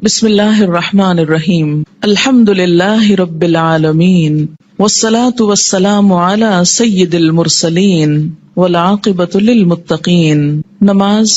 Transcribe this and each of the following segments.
بسم اللہ الرحمن الرحیم الحمد للہ رب العالمین والصلاة والسلام علی سید المرسلین والعاقبۃ للمتقین۔ نماز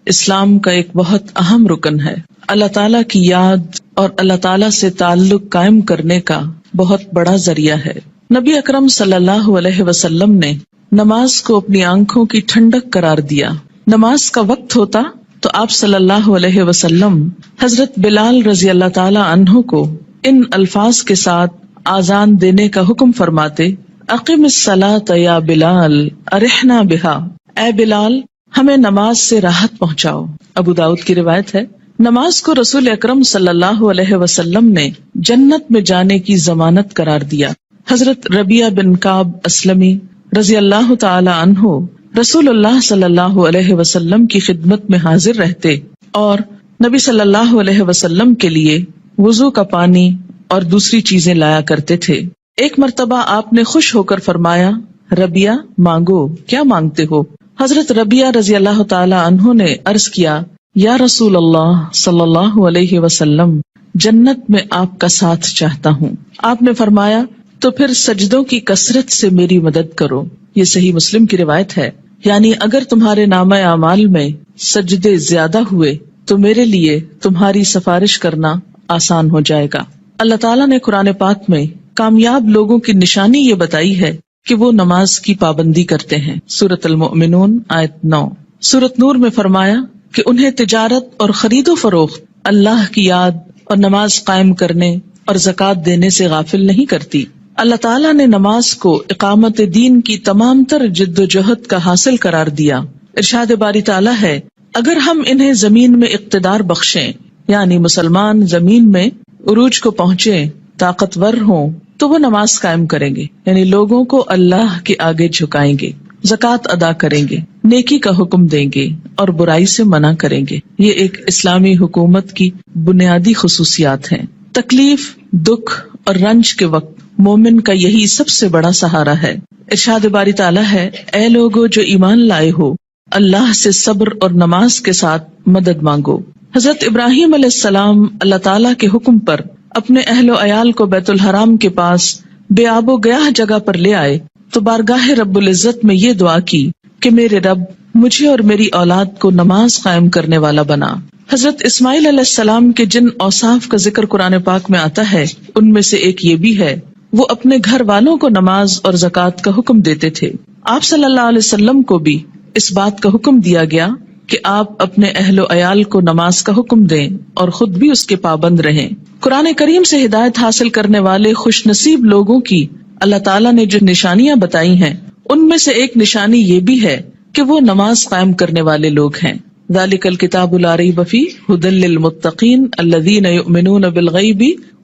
اسلام کا ایک بہت اہم رکن ہے۔ اللہ تعالیٰ کی یاد اور اللہ تعالیٰ سے تعلق قائم کرنے کا بہت بڑا ذریعہ ہے۔ نبی اکرم صلی اللہ علیہ وسلم نے نماز کو اپنی آنکھوں کی ٹھنڈک قرار دیا۔ نماز کا وقت ہوتا تو آپ صلی اللہ علیہ وسلم حضرت بلال رضی اللہ تعالی عنہ کو ان الفاظ کے ساتھ آذان دینے کا حکم فرماتے: اقم الصلاۃ یا بلال ارحنا بہا، اے بلال ہمیں نماز سے راحت پہنچاؤ۔ ابو داؤد کی روایت ہے۔ نماز کو رسول اکرم صلی اللہ علیہ وسلم نے جنت میں جانے کی ضمانت قرار دیا۔ حضرت ربیعہ بن کعب اسلمی رضی اللہ تعالی عنہ رسول اللہ صلی اللہ علیہ وسلم کی خدمت میں حاضر رہتے اور نبی صلی اللہ علیہ وسلم کے لیے وضو کا پانی اور دوسری چیزیں لایا کرتے تھے۔ ایک مرتبہ آپ نے خوش ہو کر فرمایا: ربیعہ مانگو، کیا مانگتے ہو؟ حضرت ربیعہ رضی اللہ تعالی عنہ نے عرض کیا: یا رسول اللہ صلی اللہ علیہ وسلم، جنت میں آپ کا ساتھ چاہتا ہوں۔ آپ نے فرمایا: تو پھر سجدوں کی کثرت سے میری مدد کرو۔ یہ صحیح مسلم کی روایت ہے۔ یعنی اگر تمہارے نامہ اعمال میں سجدے زیادہ ہوئے تو میرے لیے تمہاری سفارش کرنا آسان ہو جائے گا۔ اللہ تعالیٰ نے قرآن پاک میں کامیاب لوگوں کی نشانی یہ بتائی ہے کہ وہ نماز کی پابندی کرتے ہیں۔ سورۃ المؤمنون آیت 9۔ سورۃ نور میں فرمایا کہ انہیں تجارت اور خرید و فروخت اللہ کی یاد اور نماز قائم کرنے اور زکوٰۃ دینے سے غافل نہیں کرتی۔ اللہ تعالیٰ نے نماز کو اقامت دین کی تمام تر جد و جہد کا حاصل قرار دیا۔ ارشاد باری تعالیٰ ہے: اگر ہم انہیں زمین میں اقتدار بخشیں، یعنی مسلمان زمین میں عروج کو پہنچے، طاقتور ہوں، تو وہ نماز قائم کریں گے، یعنی لوگوں کو اللہ کے آگے جھکائیں گے، زکوٰۃ ادا کریں گے، نیکی کا حکم دیں گے اور برائی سے منع کریں گے۔ یہ ایک اسلامی حکومت کی بنیادی خصوصیات ہیں۔ تکلیف، دکھ اور رنج کے وقت مومن کا یہی سب سے بڑا سہارا ہے۔ ارشاد باری تعالیٰ ہے: اے لوگو جو ایمان لائے ہو، اللہ سے صبر اور نماز کے ساتھ مدد مانگو۔ حضرت ابراہیم علیہ السلام اللہ تعالیٰ کے حکم پر اپنے اہل و عیال کو بیت الحرام کے پاس بے آب و گیاہ جگہ پر لے آئے تو بارگاہ رب العزت میں یہ دعا کی کہ میرے رب مجھے اور میری اولاد کو نماز قائم کرنے والا بنا۔ حضرت اسماعیل علیہ السلام کے جن اوصاف کا ذکر قرآن پاک میں آتا ہے ان میں سے ایک یہ بھی ہے، وہ اپنے گھر والوں کو نماز اور زکوٰۃ کا حکم دیتے تھے۔ آپ صلی اللہ علیہ وسلم کو بھی اس بات کا حکم دیا گیا کہ آپ اپنے اہل و عیال کو نماز کا حکم دیں اور خود بھی اس کے پابند رہیں۔ قرآن کریم سے ہدایت حاصل کرنے والے خوش نصیب لوگوں کی اللہ تعالیٰ نے جو نشانیاں بتائی ہیں ان میں سے ایک نشانی یہ بھی ہے کہ وہ نماز قائم کرنے والے لوگ ہیں۔ ذالک الکتاب لا ریب فیہ ھدی للمتقین الذین یؤمنون بالغیب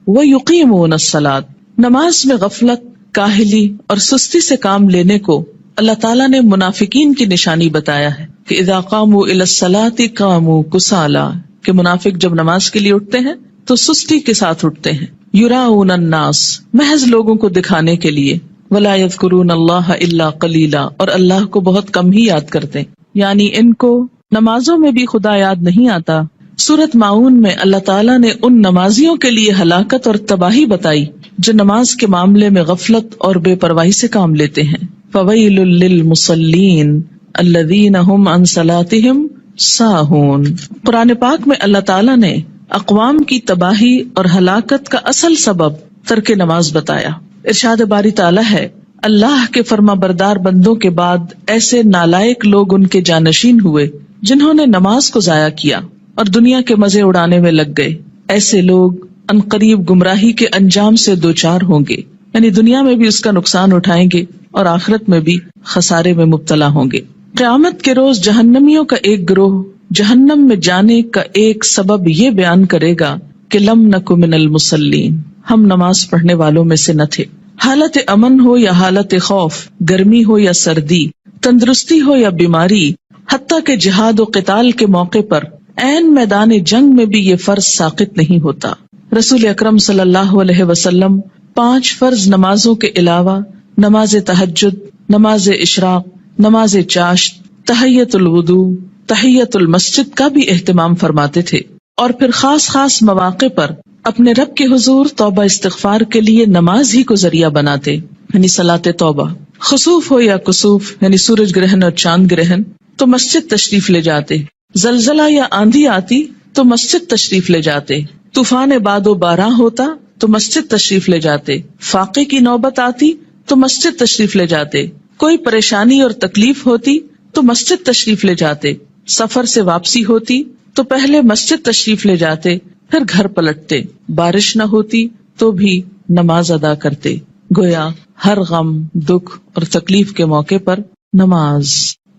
ویقیمون الصلاۃ۔ نماز میں غفلت، کاہلی اور سستی سے کام لینے کو اللہ تعالیٰ نے منافقین کی نشانی بتایا ہے کہ اذا قاموا الی الصلاۃ قاموا کسالی، کہ منافق جب نماز کے لیے اٹھتے ہیں تو سستی کے ساتھ اٹھتے ہیں۔ یراؤن الناس، محض لوگوں کو دکھانے کے لیے۔ ولا یذکرون اللہ الا قلیلا، اور اللہ کو بہت کم ہی یاد کرتے ہیں، یعنی ان کو نمازوں میں بھی خدا یاد نہیں آتا۔ سورۃ ماعون میں اللہ تعالیٰ نے ان نمازیوں کے لیے ہلاکت اور تباہی بتائی جو نماز کے معاملے میں غفلت اور بے پرواہی سے کام لیتے ہیں۔ فویل للمصلین الذین هم عن صلاتهم ساہون۔ قرآن پاک میں اللہ تعالیٰ نے اقوام کی تباہی اور ہلاکت کا اصل سبب ترک نماز بتایا۔ ارشاد باری تعالیٰ ہے: اللہ کے فرما بردار بندوں کے بعد ایسے نالائق لوگ ان کے جانشین ہوئے جنہوں نے نماز کو ضائع کیا اور دنیا کے مزے اڑانے میں لگ گئے۔ ایسے لوگ عنقریب گمراہی کے انجام سے دوچار ہوں گے، یعنی دنیا میں بھی اس کا نقصان اٹھائیں گے اور آخرت میں بھی خسارے میں مبتلا ہوں گے۔ قیامت کے روز جہنمیوں کا ایک گروہ جہنم میں جانے کا ایک سبب یہ بیان کرے گا کہ لم نک من المصلین، ہم نماز پڑھنے والوں میں سے نہ تھے۔ حالت امن ہو یا حالت خوف، گرمی ہو یا سردی، تندرستی ہو یا بیماری، حتیٰ کہ جہاد و قتال کے موقع پر عین میدان جنگ میں بھی یہ فرض ساقط نہیں ہوتا۔ رسول اکرم صلی اللہ علیہ وسلم 5 فرض نمازوں کے علاوہ نماز تہجد، نماز اشراق، نماز چاشت، تحیۃ الوضو، تحیۃ المسجد کا بھی اہتمام فرماتے تھے۔ اور پھر خاص خاص مواقع پر اپنے رب کے حضور توبہ استغفار کے لیے نماز ہی کو ذریعہ بناتے، یعنی صلاۃ توبہ. خسوف ہو یا کسوف یعنی سورج گرہن اور چاند گرہن تو مسجد تشریف لے جاتے، زلزلہ یا آندھی آتی تو مسجد تشریف لے جاتے، طوفان باد و باران ہوتا تو مسجد تشریف لے جاتے، فاقے کی نوبت آتی تو مسجد تشریف لے جاتے، کوئی پریشانی اور تکلیف ہوتی تو مسجد تشریف لے جاتے، سفر سے واپسی ہوتی تو پہلے مسجد تشریف لے جاتے پھر گھر پلٹتے، بارش نہ ہوتی تو بھی نماز ادا کرتے. گویا ہر غم، دکھ اور تکلیف کے موقع پر نماز.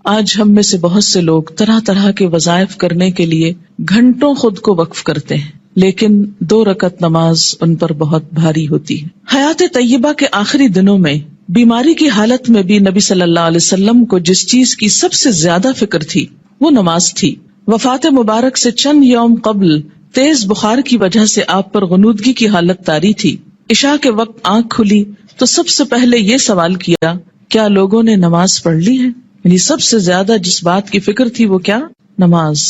آج ہم میں سے بہت سے لوگ طرح طرح کے وظائف کرنے کے لیے گھنٹوں خود کو وقف کرتے ہیں، لیکن 2 رکعت نماز ان پر بہت بھاری ہوتی ہے. حیات طیبہ کے آخری دنوں میں بیماری کی حالت میں بھی نبی صلی اللہ علیہ وسلم کو جس چیز کی سب سے زیادہ فکر تھی وہ نماز تھی. وفات مبارک سے چند یوم قبل تیز بخار کی وجہ سے آپ پر غنودگی کی حالت طاری تھی. عشاء کے وقت آنکھ کھلی تو سب سے پہلے یہ سوال کیا، کیا لوگوں نے نماز پڑھ لی ہے؟ یعنی سب سے زیادہ جس بات کی فکر تھی وہ کیا؟ نماز.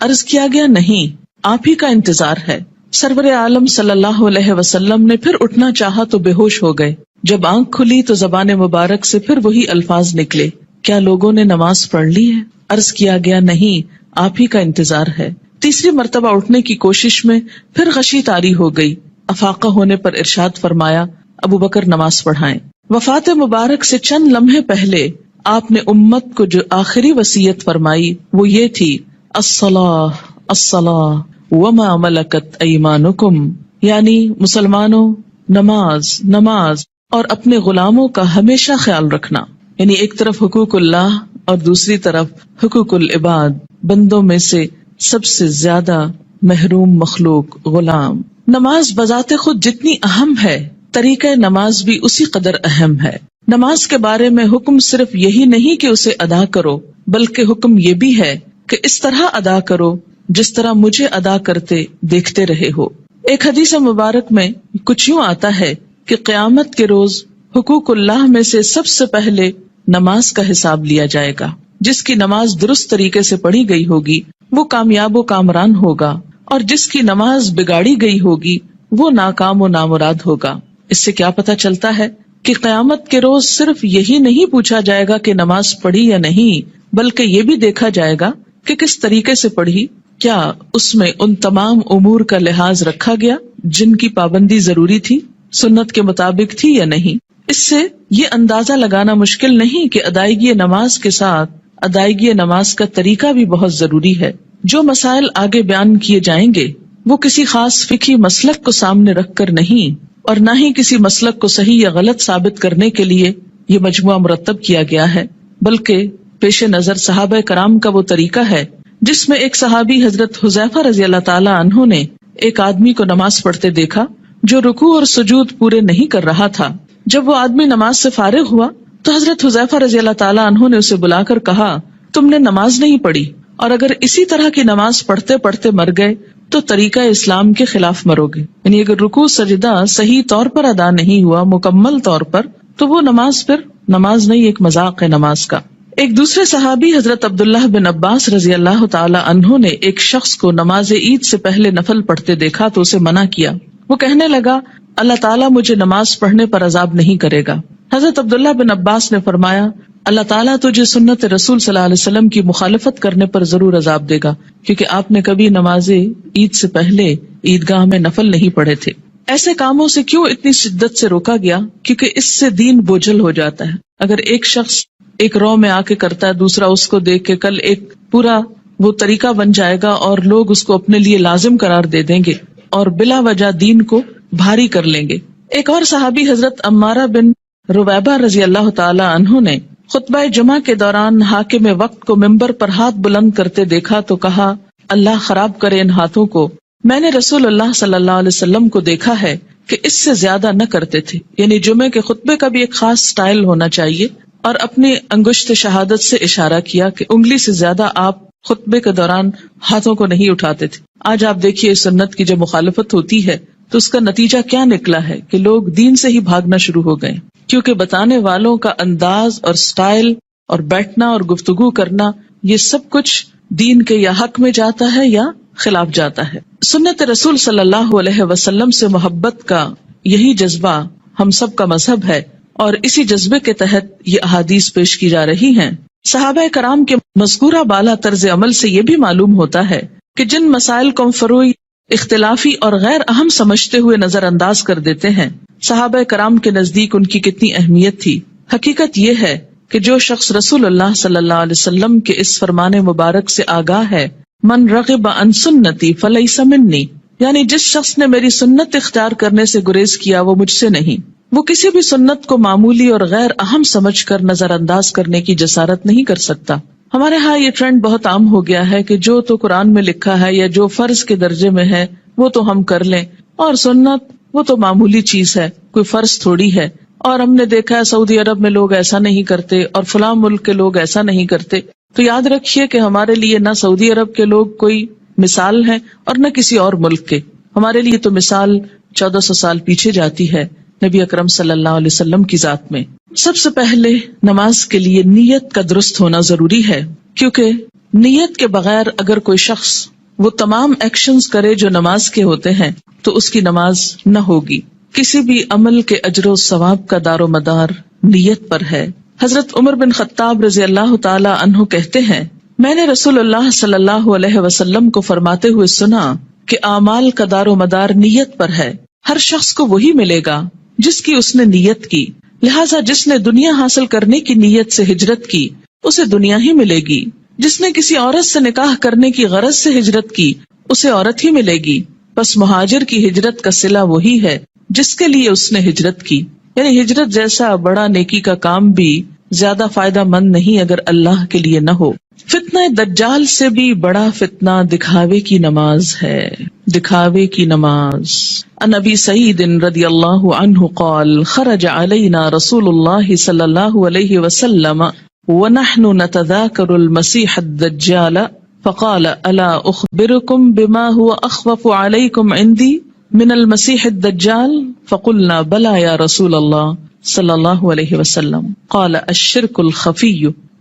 عرض کیا گیا نہیں، آپ ہی کا انتظار ہے. سرور عالم صلی اللہ علیہ وسلم نے پھر اٹھنا چاہا تو بے ہوش ہو گئے. جب آنکھ کھلی تو زبان مبارک سے پھر وہی الفاظ نکلے، کیا لوگوں نے نماز پڑھ لی ہے؟ عرض کیا گیا نہیں، آپ ہی کا انتظار ہے. تیسری مرتبہ اٹھنے کی کوشش میں پھر غشی طاری ہو گئی. افاقہ ہونے پر ارشاد فرمایا، ابو بکر نماز پڑھائیں. وفات مبارک سے چند لمحے پہلے آپ نے امت کو جو آخری وصیت فرمائی وہ یہ تھی، الصلاۃ الصلاۃ وما ملکت ایمانکم، یعنی مسلمانوں نماز نماز اور اپنے غلاموں کا ہمیشہ خیال رکھنا. یعنی ایک طرف حقوق اللہ اور دوسری طرف حقوق العباد. بندوں میں سے سب سے زیادہ محروم مخلوق غلام. نماز بذات خود جتنی اہم ہے، طریقہ نماز بھی اسی قدر اہم ہے. نماز کے بارے میں حکم صرف یہی نہیں کہ اسے ادا کرو، بلکہ حکم یہ بھی ہے کہ اس طرح ادا کرو جس طرح مجھے ادا کرتے دیکھتے رہے ہو. ایک حدیث مبارک میں کچھ یوں آتا ہے کہ قیامت کے روز حقوق اللہ میں سے سب سے پہلے نماز کا حساب لیا جائے گا. جس کی نماز درست طریقے سے پڑھی گئی ہوگی وہ کامیاب و کامران ہوگا، اور جس کی نماز بگاڑی گئی ہوگی وہ ناکام و نامراد ہوگا. اس سے کیا پتہ چلتا ہے کہ قیامت کے روز صرف یہی نہیں پوچھا جائے گا کہ نماز پڑھی یا نہیں، بلکہ یہ بھی دیکھا جائے گا کہ کس طریقے سے پڑھی، کیا اس میں ان تمام امور کا لحاظ رکھا گیا جن کی پابندی ضروری تھی، سنت کے مطابق تھی یا نہیں. اس سے یہ اندازہ لگانا مشکل نہیں کہ ادائیگی نماز کے ساتھ ادائیگی نماز کا طریقہ بھی بہت ضروری ہے. جو مسائل آگے بیان کیے جائیں گے وہ کسی خاص فقہی مسلک کو سامنے رکھ کر نہیں، اور نہ ہی کسی مسلک کو صحیح یا غلط ثابت کرنے کے لیے یہ مجموعہ مرتب کیا گیا ہے، بلکہ پیش نظر صحابہ کرام کا وہ طریقہ ہے جس میں ایک صحابی حضرت حذیفہ رضی اللہ تعالی عنہ نے ایک آدمی کو نماز پڑھتے دیکھا جو رکوع اور سجود پورے نہیں کر رہا تھا. جب وہ آدمی نماز سے فارغ ہوا تو حضرت حذیفہ رضی اللہ تعالی عنہ نے اسے بلا کر کہا، تم نے نماز نہیں پڑھی، اور اگر اسی طرح کی نماز پڑھتے پڑھتے مر گئے تو طریقہ اسلام کے خلاف مرو گے. یعنی اگر رکوع سجدہ صحیح طور پر ادا نہیں ہوا مکمل طور پر تو وہ نماز پھر نماز نہیں، ایک مذاق ہے نماز کا. ایک دوسرے صحابی حضرت عبداللہ بن عباس رضی اللہ تعالی عنہ نے ایک شخص کو نماز عید سے پہلے نفل پڑھتے دیکھا تو اسے منع کیا. وہ کہنے لگا، اللہ تعالیٰ مجھے نماز پڑھنے پر عذاب نہیں کرے گا. حضرت عبداللہ بن عباس نے فرمایا، اللہ تعالیٰ تجھے سنت رسول صلی اللہ علیہ وسلم کی مخالفت کرنے پر ضرور عذاب دے گا، کیونکہ آپ نے کبھی نماز عید سے پہلے عیدگاہ میں نفل نہیں پڑھے تھے. ایسے کاموں سے کیوں اتنی شدت سے روکا گیا؟ کیونکہ اس سے دین بوجھل ہو جاتا ہے. اگر ایک شخص ایک رو میں آ کے کرتا ہے، دوسرا اس کو دیکھ کے کل ایک پورا وہ طریقہ بن جائے گا اور لوگ اس کو اپنے لیے لازم قرار دے دیں گے اور بلا وجہ دین کو بھاری کر لیں گے. ایک اور صحابی حضرت عمارہ بن رویبہ رضی اللہ تعالی عنہ نے خطبہ جمعہ کے دوران حاکم وقت کو ممبر پر ہاتھ بلند کرتے دیکھا تو کہا، اللہ خراب کرے ان ہاتھوں کو، میں نے رسول اللہ صلی اللہ علیہ وسلم کو دیکھا ہے کہ اس سے زیادہ نہ کرتے تھے. یعنی جمعے کے خطبے کا بھی ایک خاص سٹائل ہونا چاہیے، اور اپنی انگشت شہادت سے اشارہ کیا کہ انگلی سے زیادہ آپ خطبے کے دوران ہاتھوں کو نہیں اٹھاتے تھے. آج آپ دیکھیے سنت کی جب مخالفت ہوتی ہے تو اس کا نتیجہ کیا نکلا ہے کہ لوگ دین سے ہی بھاگنا شروع ہو گئے، کیونکہ بتانے والوں کا انداز اور سٹائل اور بیٹھنا اور گفتگو کرنا یہ سب کچھ دین کے یا حق میں جاتا ہے یا خلاف جاتا ہے۔ سنت رسول صلی اللہ علیہ وسلم سے محبت کا یہی جذبہ ہم سب کا مذہب ہے، اور اسی جذبے کے تحت یہ احادیث پیش کی جا رہی ہیں۔ صحابہ کرام کے مذکورہ بالا طرز عمل سے یہ بھی معلوم ہوتا ہے کہ جن مسائل کو فروعی، اختلافی اور غیر اہم سمجھتے ہوئے نظر انداز کر دیتے ہیں، صحابہ کرام کے نزدیک ان کی کتنی اہمیت تھی۔ حقیقت یہ ہے کہ جو شخص رسول اللہ صلی اللہ علیہ وسلم کے اس فرمان مبارک سے آگاہ ہے، من رغب عن سنتی فلیس منی، یعنی جس شخص نے میری سنت اختیار کرنے سے گریز کیا وہ مجھ سے نہیں، وہ کسی بھی سنت کو معمولی اور غیر اہم سمجھ کر نظر انداز کرنے کی جسارت نہیں کر سکتا۔ ہمارے ہاں یہ ٹرینڈ بہت عام ہو گیا ہے کہ جو تو قرآن میں لکھا ہے یا جو فرض کے درجے میں ہے وہ تو ہم کر لیں، اور سنت وہ تو معمولی چیز ہے، کوئی فرض تھوڑی ہے۔ اور ہم نے دیکھا ہے سعودی عرب میں لوگ ایسا نہیں کرتے اور فلاں ملک کے لوگ ایسا نہیں کرتے، تو یاد رکھیے کہ ہمارے لیے نہ سعودی عرب کے لوگ کوئی مثال ہیں اور نہ کسی اور ملک کے، ہمارے لیے تو مثال 1400 سال پیچھے جاتی ہے نبی اکرم صلی اللہ علیہ وسلم کی ذات میں۔ سب سے پہلے نماز کے لیے نیت کا درست ہونا ضروری ہے، کیونکہ نیت کے بغیر اگر کوئی شخص وہ تمام ایکشنز کرے جو نماز کے ہوتے ہیں تو اس کی نماز نہ ہوگی۔ کسی بھی عمل کے اجر و ثواب کا دار و مدار نیت پر ہے۔ حضرت عمر بن خطاب رضی اللہ تعالی عنہ کہتے ہیں، میں نے رسول اللہ صلی اللہ علیہ وسلم کو فرماتے ہوئے سنا کہ اعمال کا دار و مدار نیت پر ہے، ہر شخص کو وہی ملے گا جس کی اس نے نیت کی، لہٰذا جس نے دنیا حاصل کرنے کی نیت سے ہجرت کی اسے دنیا ہی ملے گی، جس نے کسی عورت سے نکاح کرنے کی غرض سے ہجرت کی اسے عورت ہی ملے گی، بس مہاجر کی ہجرت کا صلہ وہی ہے جس کے لیے اس نے ہجرت کی۔ یعنی ہجرت جیسا بڑا نیکی کا کام بھی زیادہ فائدہ مند نہیں اگر اللہ کے لیے نہ ہو۔ فتنہ دجال سے بھی بڑا فتنہ دکھاوے کی نماز ہے، دکھاوے کی نماز۔ عن ابی سعید رضی اللہ عنہ قال خرج علینا رسول اللہ صلی اللہ علیہ وسلم ونحن نتذاکر المسیح الدجال فقال الا اخبرکم بما هو اخوف علیکم عندی من المسیح الدجال فقلنا بلا یا رسول اللہ صلی اللہ علیہ وسلم قال الشرک الخفی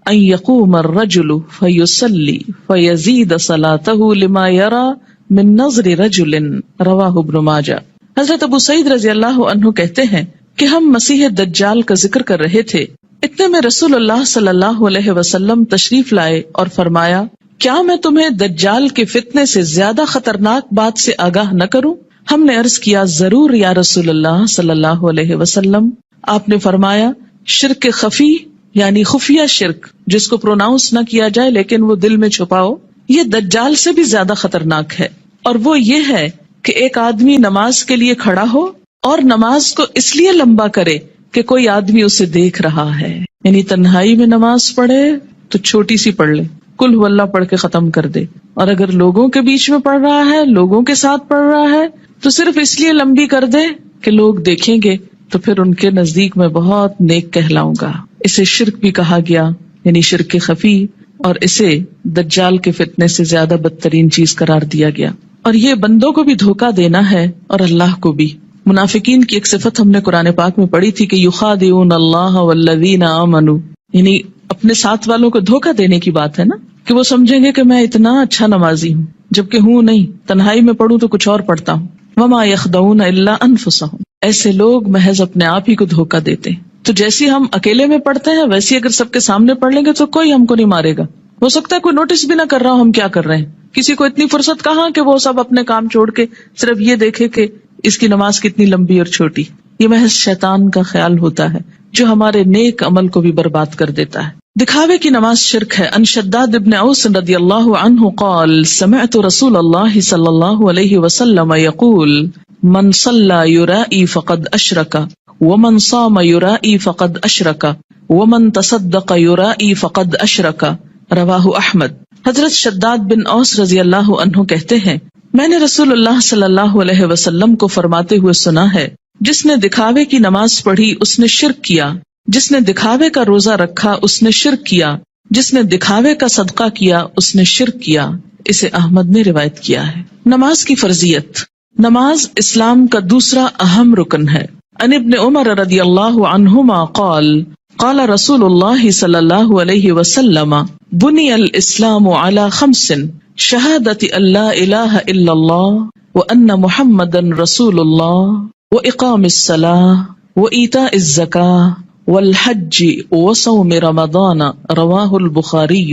ان يقوم الرجل فيصلي فيزيد صلاته لما يرى من نظر رجل رواہ ابن ماجہ۔ حضرت ابو سعید رضی اللہ عنہ کہتے ہیں کہ ہم مسیح دجال کا ذکر کر رہے تھے، اتنے میں رسول اللہ صلی اللہ علیہ وسلم تشریف لائے اور فرمایا، کیا میں تمہیں دجال کے فتنے سے زیادہ خطرناک بات سے آگاہ نہ کروں؟ ہم نے عرض کیا، ضرور یا رسول اللہ صلی اللہ علیہ وسلم۔ آپ نے فرمایا، شرک خفی یعنی خفیہ شرک جس کو پروناؤنس نہ کیا جائے لیکن وہ دل میں چھپاؤ، یہ دجال سے بھی زیادہ خطرناک ہے، اور وہ یہ ہے کہ ایک آدمی نماز کے لیے کھڑا ہو اور نماز کو اس لیے لمبا کرے کہ کوئی آدمی اسے دیکھ رہا ہے، یعنی تنہائی میں نماز پڑھے تو چھوٹی سی پڑھ لے، کل ہو اللہ پڑھ کے ختم کر دے، اور اگر لوگوں کے بیچ میں پڑھ رہا ہے، لوگوں کے ساتھ پڑھ رہا ہے تو صرف اس لیے لمبی کر دے کہ لوگ دیکھیں گے تو پھر ان کے نزدیک میں بہت نیک کہلاؤں گا۔ اسے شرک بھی کہا گیا، یعنی شرک خفی، اور اسے دجال کے فتنے سے زیادہ بدترین چیز قرار دیا گیا، اور یہ بندوں کو بھی دھوکہ دینا ہے اور اللہ کو بھی۔ منافقین کی ایک صفت ہم نے قرآن پاک میں پڑھی تھی کہ یخادعون اللہ والذین آمنوا، یعنی اپنے ساتھ والوں کو دھوکہ دینے کی بات ہے نا، کہ وہ سمجھیں گے کہ میں اتنا اچھا نمازی ہوں جبکہ ہوں نہیں، تنہائی میں پڑھوں تو کچھ اور پڑھتا ہوں۔ وما یخدعون الا انفسهم، ایسے لوگ محض اپنے آپ ہی کو دھوکہ دیتے ہیں۔ تو جیسی ہم اکیلے میں پڑھتے ہیں ویسی اگر سب کے سامنے پڑھ لیں گے تو کوئی ہم کو نہیں مارے گا، ہو سکتا ہے کوئی نوٹس بھی نہ کر رہا ہو ہم کیا کر رہے ہیں، کسی کو اتنی فرصت کہاں کہ وہ سب اپنے کام چھوڑ کے صرف یہ دیکھے کہ اس کی نماز کتنی لمبی اور چھوٹی۔ یہ محض شیطان کا خیال ہوتا ہے جو ہمارے نیک عمل کو بھی برباد کر دیتا ہے۔ دکھاوے کی نماز شرک ہے۔ ان شداد ابن اوس رضی اللہ عنہ قال سمعت رسول اللہ صلی اللہ علیہ وسلم یقول من صلی یرائی فقد اشرک ومن صام یرائی فقد اشرک ومن تصدق یرائی فقد اشرک، رواہ احمد۔ حضرت شداد بن اوس رضی اللہ عنہ کہتے ہیں، میں نے رسول اللہ صلی اللہ علیہ وسلم کو فرماتے ہوئے سنا ہے، جس نے دکھاوے کی نماز پڑھی اس نے شرک کیا، جس نے دکھاوے کا روزہ رکھا اس نے شرک کیا، جس نے دکھاوے کا صدقہ کیا اس نے شرک کیا۔ اسے احمد نے روایت کیا ہے۔ نماز کی فرضیت۔ نماز اسلام کا دوسرا اہم رکن ہے۔ عن ابن عمر رضی اللہ عنہما قال قال رسول اللہ صلی اللہ علیہ وسلم بنی الاسلام علی خمس شہادت اللہ الہ الا اللہ وان محمدا رسول اللہ واقام الصلاۃ وایتاء الزکاۃ والحج وصوم رمضان رواہ البخاری۔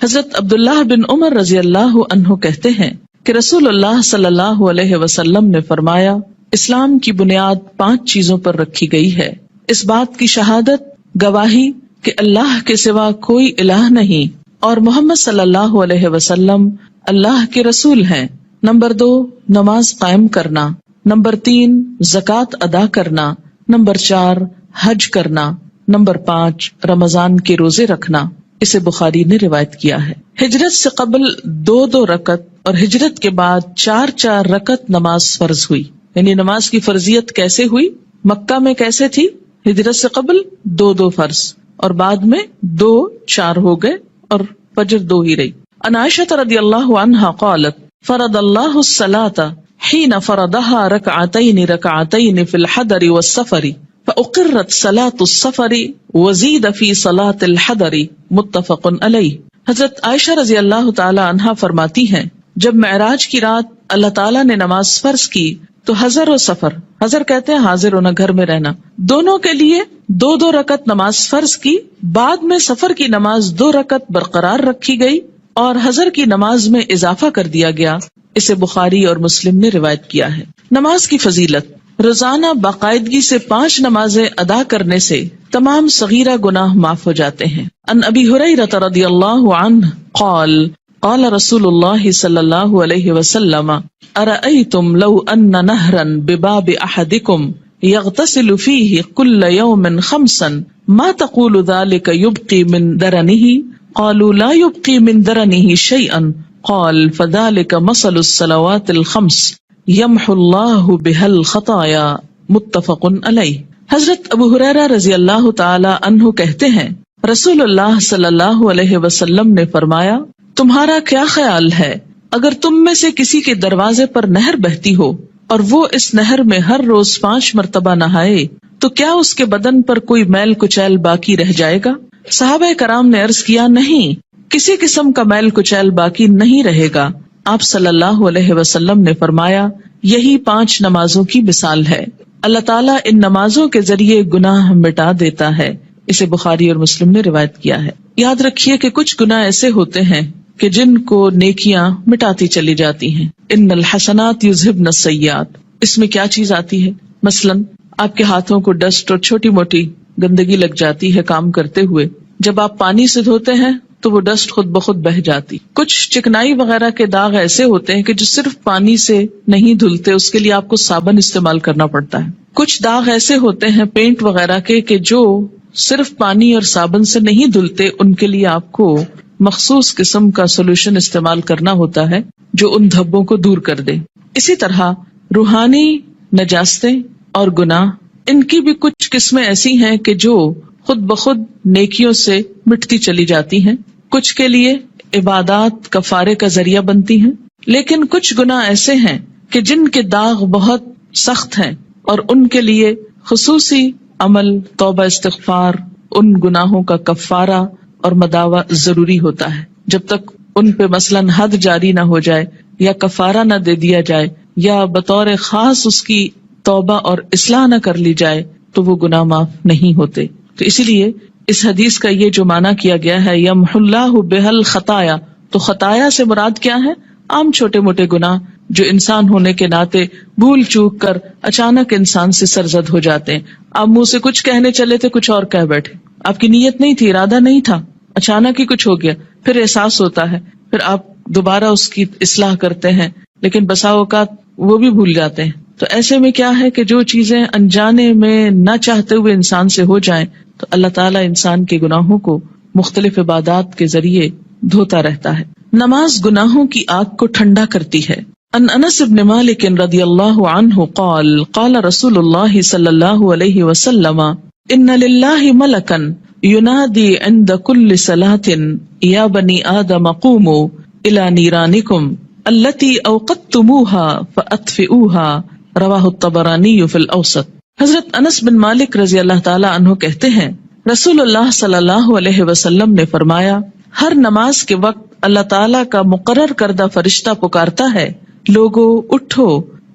حضرت عبداللہ بن عمر رضی اللہ عنہ کہتے ہیں کہ رسول اللہ صلی اللہ علیہ وسلم نے فرمایا، اسلام کی بنیاد 5 چیزوں پر رکھی گئی ہے۔ اس بات کی شہادت، گواہی کہ اللہ کے سوا کوئی الہ نہیں اور محمد صلی اللہ علیہ وسلم اللہ کے رسول ہیں۔ نمبر 2، نماز قائم کرنا۔ نمبر 3، زکوٰۃ ادا کرنا۔ نمبر 4، حج کرنا۔ نمبر 5، رمضان کے روزے رکھنا۔ اسے بخاری نے روایت کیا ہے۔ ہجرت سے قبل 2 رکعت اور ہجرت کے بعد 4 رکعت نماز فرض ہوئی۔ یعنی نماز کی فرضیت کیسے ہوئی؟ مکہ میں کیسے تھی؟ ہجرت سے قبل 2 فرض اور بعد میں 4 ہو گئے اور فجر 2 ہی رہی۔ عن عائشہ رضی اللہ عنہا قالت فرض اللہ الصلاة حين فرضها ركعتين في الحضر والسفر فأقرت صلاة السفر وزيد في صلاة الحضر متفق علیہ۔ حضرت عائشہ رضی اللہ تعالی عنہا فرماتی ہیں، جب معراج کی رات اللہ تعالیٰ نے نماز فرض کی تو حضر و سفر، حضر کہتے ہیں حاضر ہونا، گھر میں رہنا، دونوں کے لیے 2 رکعت نماز فرض کی، بعد میں سفر کی نماز 2 رکعت برقرار رکھی گئی اور حضر کی نماز میں اضافہ کر دیا گیا۔ اسے بخاری اور مسلم نے روایت کیا ہے۔ نماز کی فضیلت، روزانہ باقاعدگی سے 5 نمازیں ادا کرنے سے تمام صغیرہ گناہ معاف ہو جاتے ہیں۔ عن ابی ہریرہ رضی اللہ عنہ قال قال رسول اللہ صلی اللہ علیہ وسلم ارأیتم لو ان نہرا بباب احدکم یغتسل فیہ کل یوم 5 ما تقول ذلك یبقی من درنہ قالوا لا يبقي من درنه شيئا قال فذلك مثل الصلوات الخمس يمحو الله بها الخطايا متفق علیہ۔ حضرت ابو ہریرہ رضی اللہ تعالی عنہ کہتے ہیں، رسول اللہ صلی اللہ علیہ وسلم نے فرمایا، تمہارا کیا خیال ہے اگر تم میں سے کسی کے دروازے پر نہر بہتی ہو اور وہ اس نہر میں ہر روز 5 مرتبہ نہائے تو کیا اس کے بدن پر کوئی میل کچیل باقی رہ جائے گا؟ صحابہ کرام نے عرض کیا، نہیں، کسی قسم کا میل کچیل باقی نہیں رہے گا۔ آپ صلی اللہ علیہ وسلم نے فرمایا، یہی 5 نمازوں کی مثال ہے، اللہ تعالیٰ ان نمازوں کے ذریعے گناہ مٹا دیتا ہے۔ اسے بخاری اور مسلم نے روایت کیا ہے۔ یاد رکھیے کہ کچھ گناہ ایسے ہوتے ہیں کہ جن کو نیکیاں مٹاتی چلی جاتی ہیں۔ ان الحسنات یذہبن السیئات، اس میں کیا چیز آتی ہے؟ مثلاً آپ کے ہاتھوں کو ڈسٹ اور چھوٹی موٹی گندگی لگ جاتی ہے کام کرتے ہوئے، جب آپ پانی سے دھوتے ہیں تو وہ ڈسٹ خود بخود بہہ جاتی۔ کچھ چکنائی وغیرہ کے داغ ایسے ہوتے ہیں کہ جو صرف پانی سے نہیں دھلتے، اس کے لیے آپ کو صابن استعمال کرنا پڑتا ہے۔ کچھ داغ ایسے ہوتے ہیں پینٹ وغیرہ کے کہ جو صرف پانی اور صابن سے نہیں دھلتے، ان کے لیے آپ کو مخصوص قسم کا سولوشن استعمال کرنا ہوتا ہے جو ان دھبوں کو دور کر دے۔ اسی طرح روحانی نجاستیں اور گناہ، ان کی بھی کچھ قسمیں ایسی ہیں کہ جو خود بخود نیکیوں سے مٹتی چلی جاتی ہیں، کچھ کے لیے عبادات کفارے کا ذریعہ بنتی ہیں، لیکن کچھ گناہ ایسے ہیں کہ جن کے داغ بہت سخت ہیں اور ان کے لیے خصوصی عمل، توبہ، استغفار، ان گناہوں کا کفارہ اور مداوع ضروری ہوتا ہے۔ جب تک ان پہ مثلاً حد جاری نہ ہو جائے یا کفارہ نہ دے دیا جائے یا بطور خاص اس کی توبہ اور اصلاح نہ کر لی جائے تو وہ گناہ معاف نہیں ہوتے۔ تو اسی لیے اس حدیث کا یہ جو معنی کیا گیا ہے یمحو اللہ بہا الخطایا، تو خطایا سے مراد کیا ہے؟ عام چھوٹے موٹے گناہ جو انسان ہونے کے ناطے بھول چوک کر اچانک انسان سے سرزد ہو جاتے ہیں۔ آپ منہ سے کچھ کہنے چلے تھے، کچھ اور کہہ بیٹھے، آپ کی نیت نہیں تھی، ارادہ نہیں تھا، اچانک ہی کچھ ہو گیا، پھر احساس ہوتا ہے، پھر آپ دوبارہ اس کی اصلاح کرتے ہیں، لیکن بسا اوقات وہ بھی بھول جاتے ہیں۔ تو ایسے میں کیا ہے کہ جو چیزیں انجانے میں نہ چاہتے ہوئے انسان سے ہو جائیں تو اللہ تعالیٰ انسان کے گناہوں کو مختلف عبادات کے ذریعے دھوتا رہتا ہے۔ نماز گناہوں کی آگ کو ٹھنڈا کرتی ہے۔ ان انس بن مالک رضی اللہ عنہ قال قال رسول اللہ صلی اللہ علیہ وسلم ان للہ ملکا ینادی عند کل صلاة یا بنی آدم قوموا الی نیرانکم التی اوقدتموها فاطفئوها رواہ الطبرانی فی الاوسط۔ حضرت انس بن مالک رضی اللہ تعالی عنہ کہتے ہیں، رسول اللہ صلی اللہ علیہ وسلم نے فرمایا، ہر نماز کے وقت اللہ تعالیٰ کا مقرر کردہ فرشتہ پکارتا ہے، لوگو اٹھو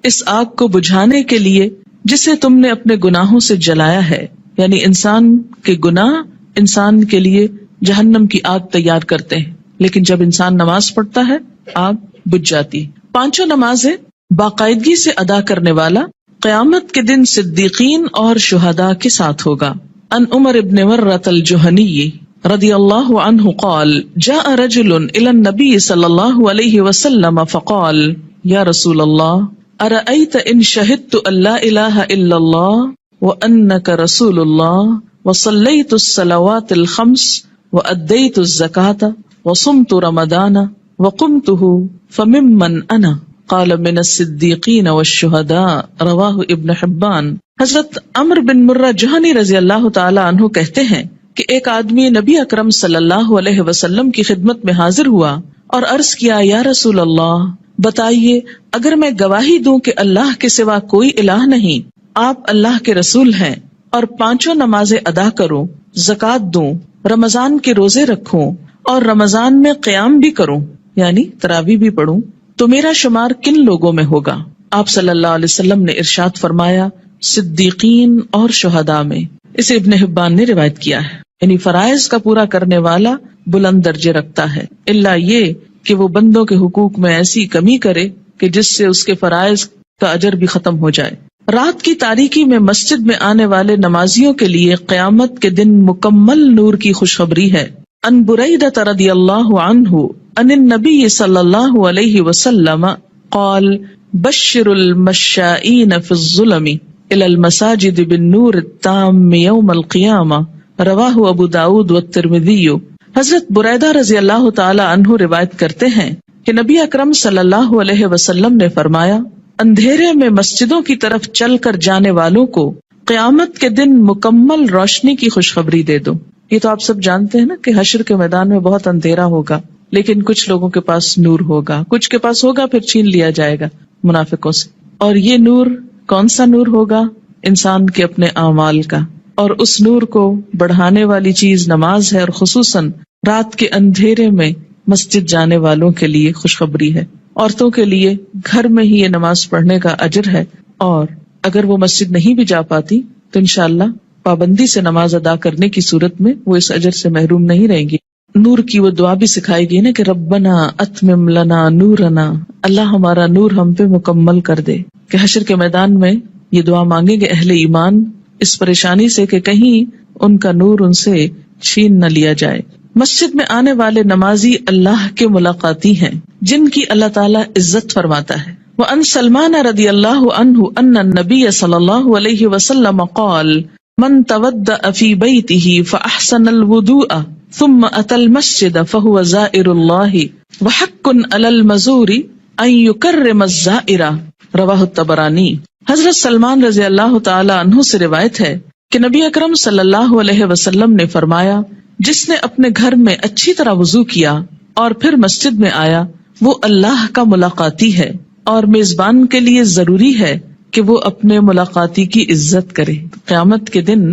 اس آگ کو بجھانے کے لیے جسے تم نے اپنے گناہوں سے جلایا ہے. یعنی انسان کے گناہ انسان کے لیے جہنم کی آگ تیار کرتے ہیں، لیکن جب انسان نماز پڑھتا ہے آگ بجھ جاتی. 5 نمازیں باقاعدگی سے ادا کرنے والا قیامت کے دن صدیقین اور شہداء کے ساتھ ہوگا. ان عمر ابن مرۃ الجہنی رضی اللہ عنہ قال جاء رجل الى النبي صلی اللہ علیہ وسلم فقال یا رسول اللہ ارأیت ان شہدت ان لا الہ الا اللہ وانک رسول اللہ وصلیت الصلوات الخمس وادیت الزکاة وصمت رمضان وقمته فممن انا قال من الصدیقین والشہداء رواہ ابن حبان. حضرت عمر بن مرہ جہنی رضی اللہ تعالی عنہ کہتے ہیں کہ ایک آدمی نبی اکرم صلی اللہ علیہ وسلم کی خدمت میں حاضر ہوا اور عرض کیا یا رسول اللہ بتائیے اگر میں گواہی دوں کہ اللہ کے سوا کوئی الہ نہیں، آپ اللہ کے رسول ہیں اور 5 نمازیں ادا کروں، زکوٰۃ دوں، رمضان کے روزے رکھوں اور رمضان میں قیام بھی کروں یعنی تراویح بھی پڑھوں، تو میرا شمار کن لوگوں میں ہوگا؟ آپ صلی اللہ علیہ وسلم نے ارشاد فرمایا صدیقین اور شہداء میں. اسے ابن حبان نے روایت کیا ہے. یعنی فرائض کا پورا کرنے والا بلند درجے رکھتا ہے، الا یہ کہ وہ بندوں کے حقوق میں ایسی کمی کرے کہ جس سے اس کے فرائض کا اجر بھی ختم ہو جائے. رات کی تاریکی میں مسجد میں آنے والے نمازیوں کے لیے قیامت کے دن مکمل نور کی خوشخبری ہے. ان بریدہ رضی اللہ عنہ ان النبی صلی اللہ علیہ وسلم قال بشر المشائین فی الظلم الى المساجد بالنور التام یوم القیامہ رواہ ابو داود والترمذی. حضرت بریدہ رضی اللہ تعالی عنہ روایت کرتے ہیں کہ نبی اکرم صلی اللہ علیہ وسلم نے فرمایا اندھیرے میں مسجدوں کی طرف چل کر جانے والوں کو قیامت کے دن مکمل روشنی کی خوشخبری دے دو. یہ تو آپ سب جانتے ہیں نا کہ حشر کے میدان میں بہت اندھیرا ہوگا، لیکن کچھ لوگوں کے پاس نور ہوگا، کچھ کے پاس ہوگا پھر چھین لیا جائے گا منافقوں سے. اور یہ نور کون سا نور ہوگا؟ انسان کے اپنے اعمال کا. اور اس نور کو بڑھانے والی چیز نماز ہے، اور خصوصاً رات کے اندھیرے میں مسجد جانے والوں کے لیے خوشخبری ہے. عورتوں کے لیے گھر میں ہی یہ نماز پڑھنے کا اجر ہے، اور اگر وہ مسجد نہیں بھی جا پاتی تو انشاءاللہ پابندی سے نماز ادا کرنے کی صورت میں وہ اس اجر سے محروم نہیں رہیں گی. نور کی وہ دعا بھی سکھائی گئی نا کہ ربنا اتمم لنا نورنا، اللہ ہمارا نور ہم پہ مکمل کر دے. کہ حشر کے میدان میں یہ دعا مانگیں گے اہل ایمان اس پریشانی سے کہ کہیں ان کا نور ان سے چھین نہ لیا جائے. مسجد میں آنے والے نمازی اللہ کے ملاقاتی ہیں جن کی اللہ تعالیٰ عزت فرماتا ہے. وَأَن سلمان رضی اللہ عنہ ان النبی صلی اللہ علیہ وسلم قال من تودأ فی بیتہ فاحسن الوضوء ثم اتى المسجد فهو زائر اللہ وحق علی المزور ان یکرم الزائر رواہ الطبرانی. حضرت سلمان رضی اللہ تعالی عنہ سے روایت ہے کہ نبی اکرم صلی اللہ علیہ وسلم نے فرمایا جس نے اپنے گھر میں اچھی طرح وضو کیا اور پھر مسجد میں آیا وہ اللہ کا ملاقاتی ہے، اور میزبان کے لیے ضروری ہے کہ وہ اپنے ملاقاتی کی عزت کرے. قیامت کے دن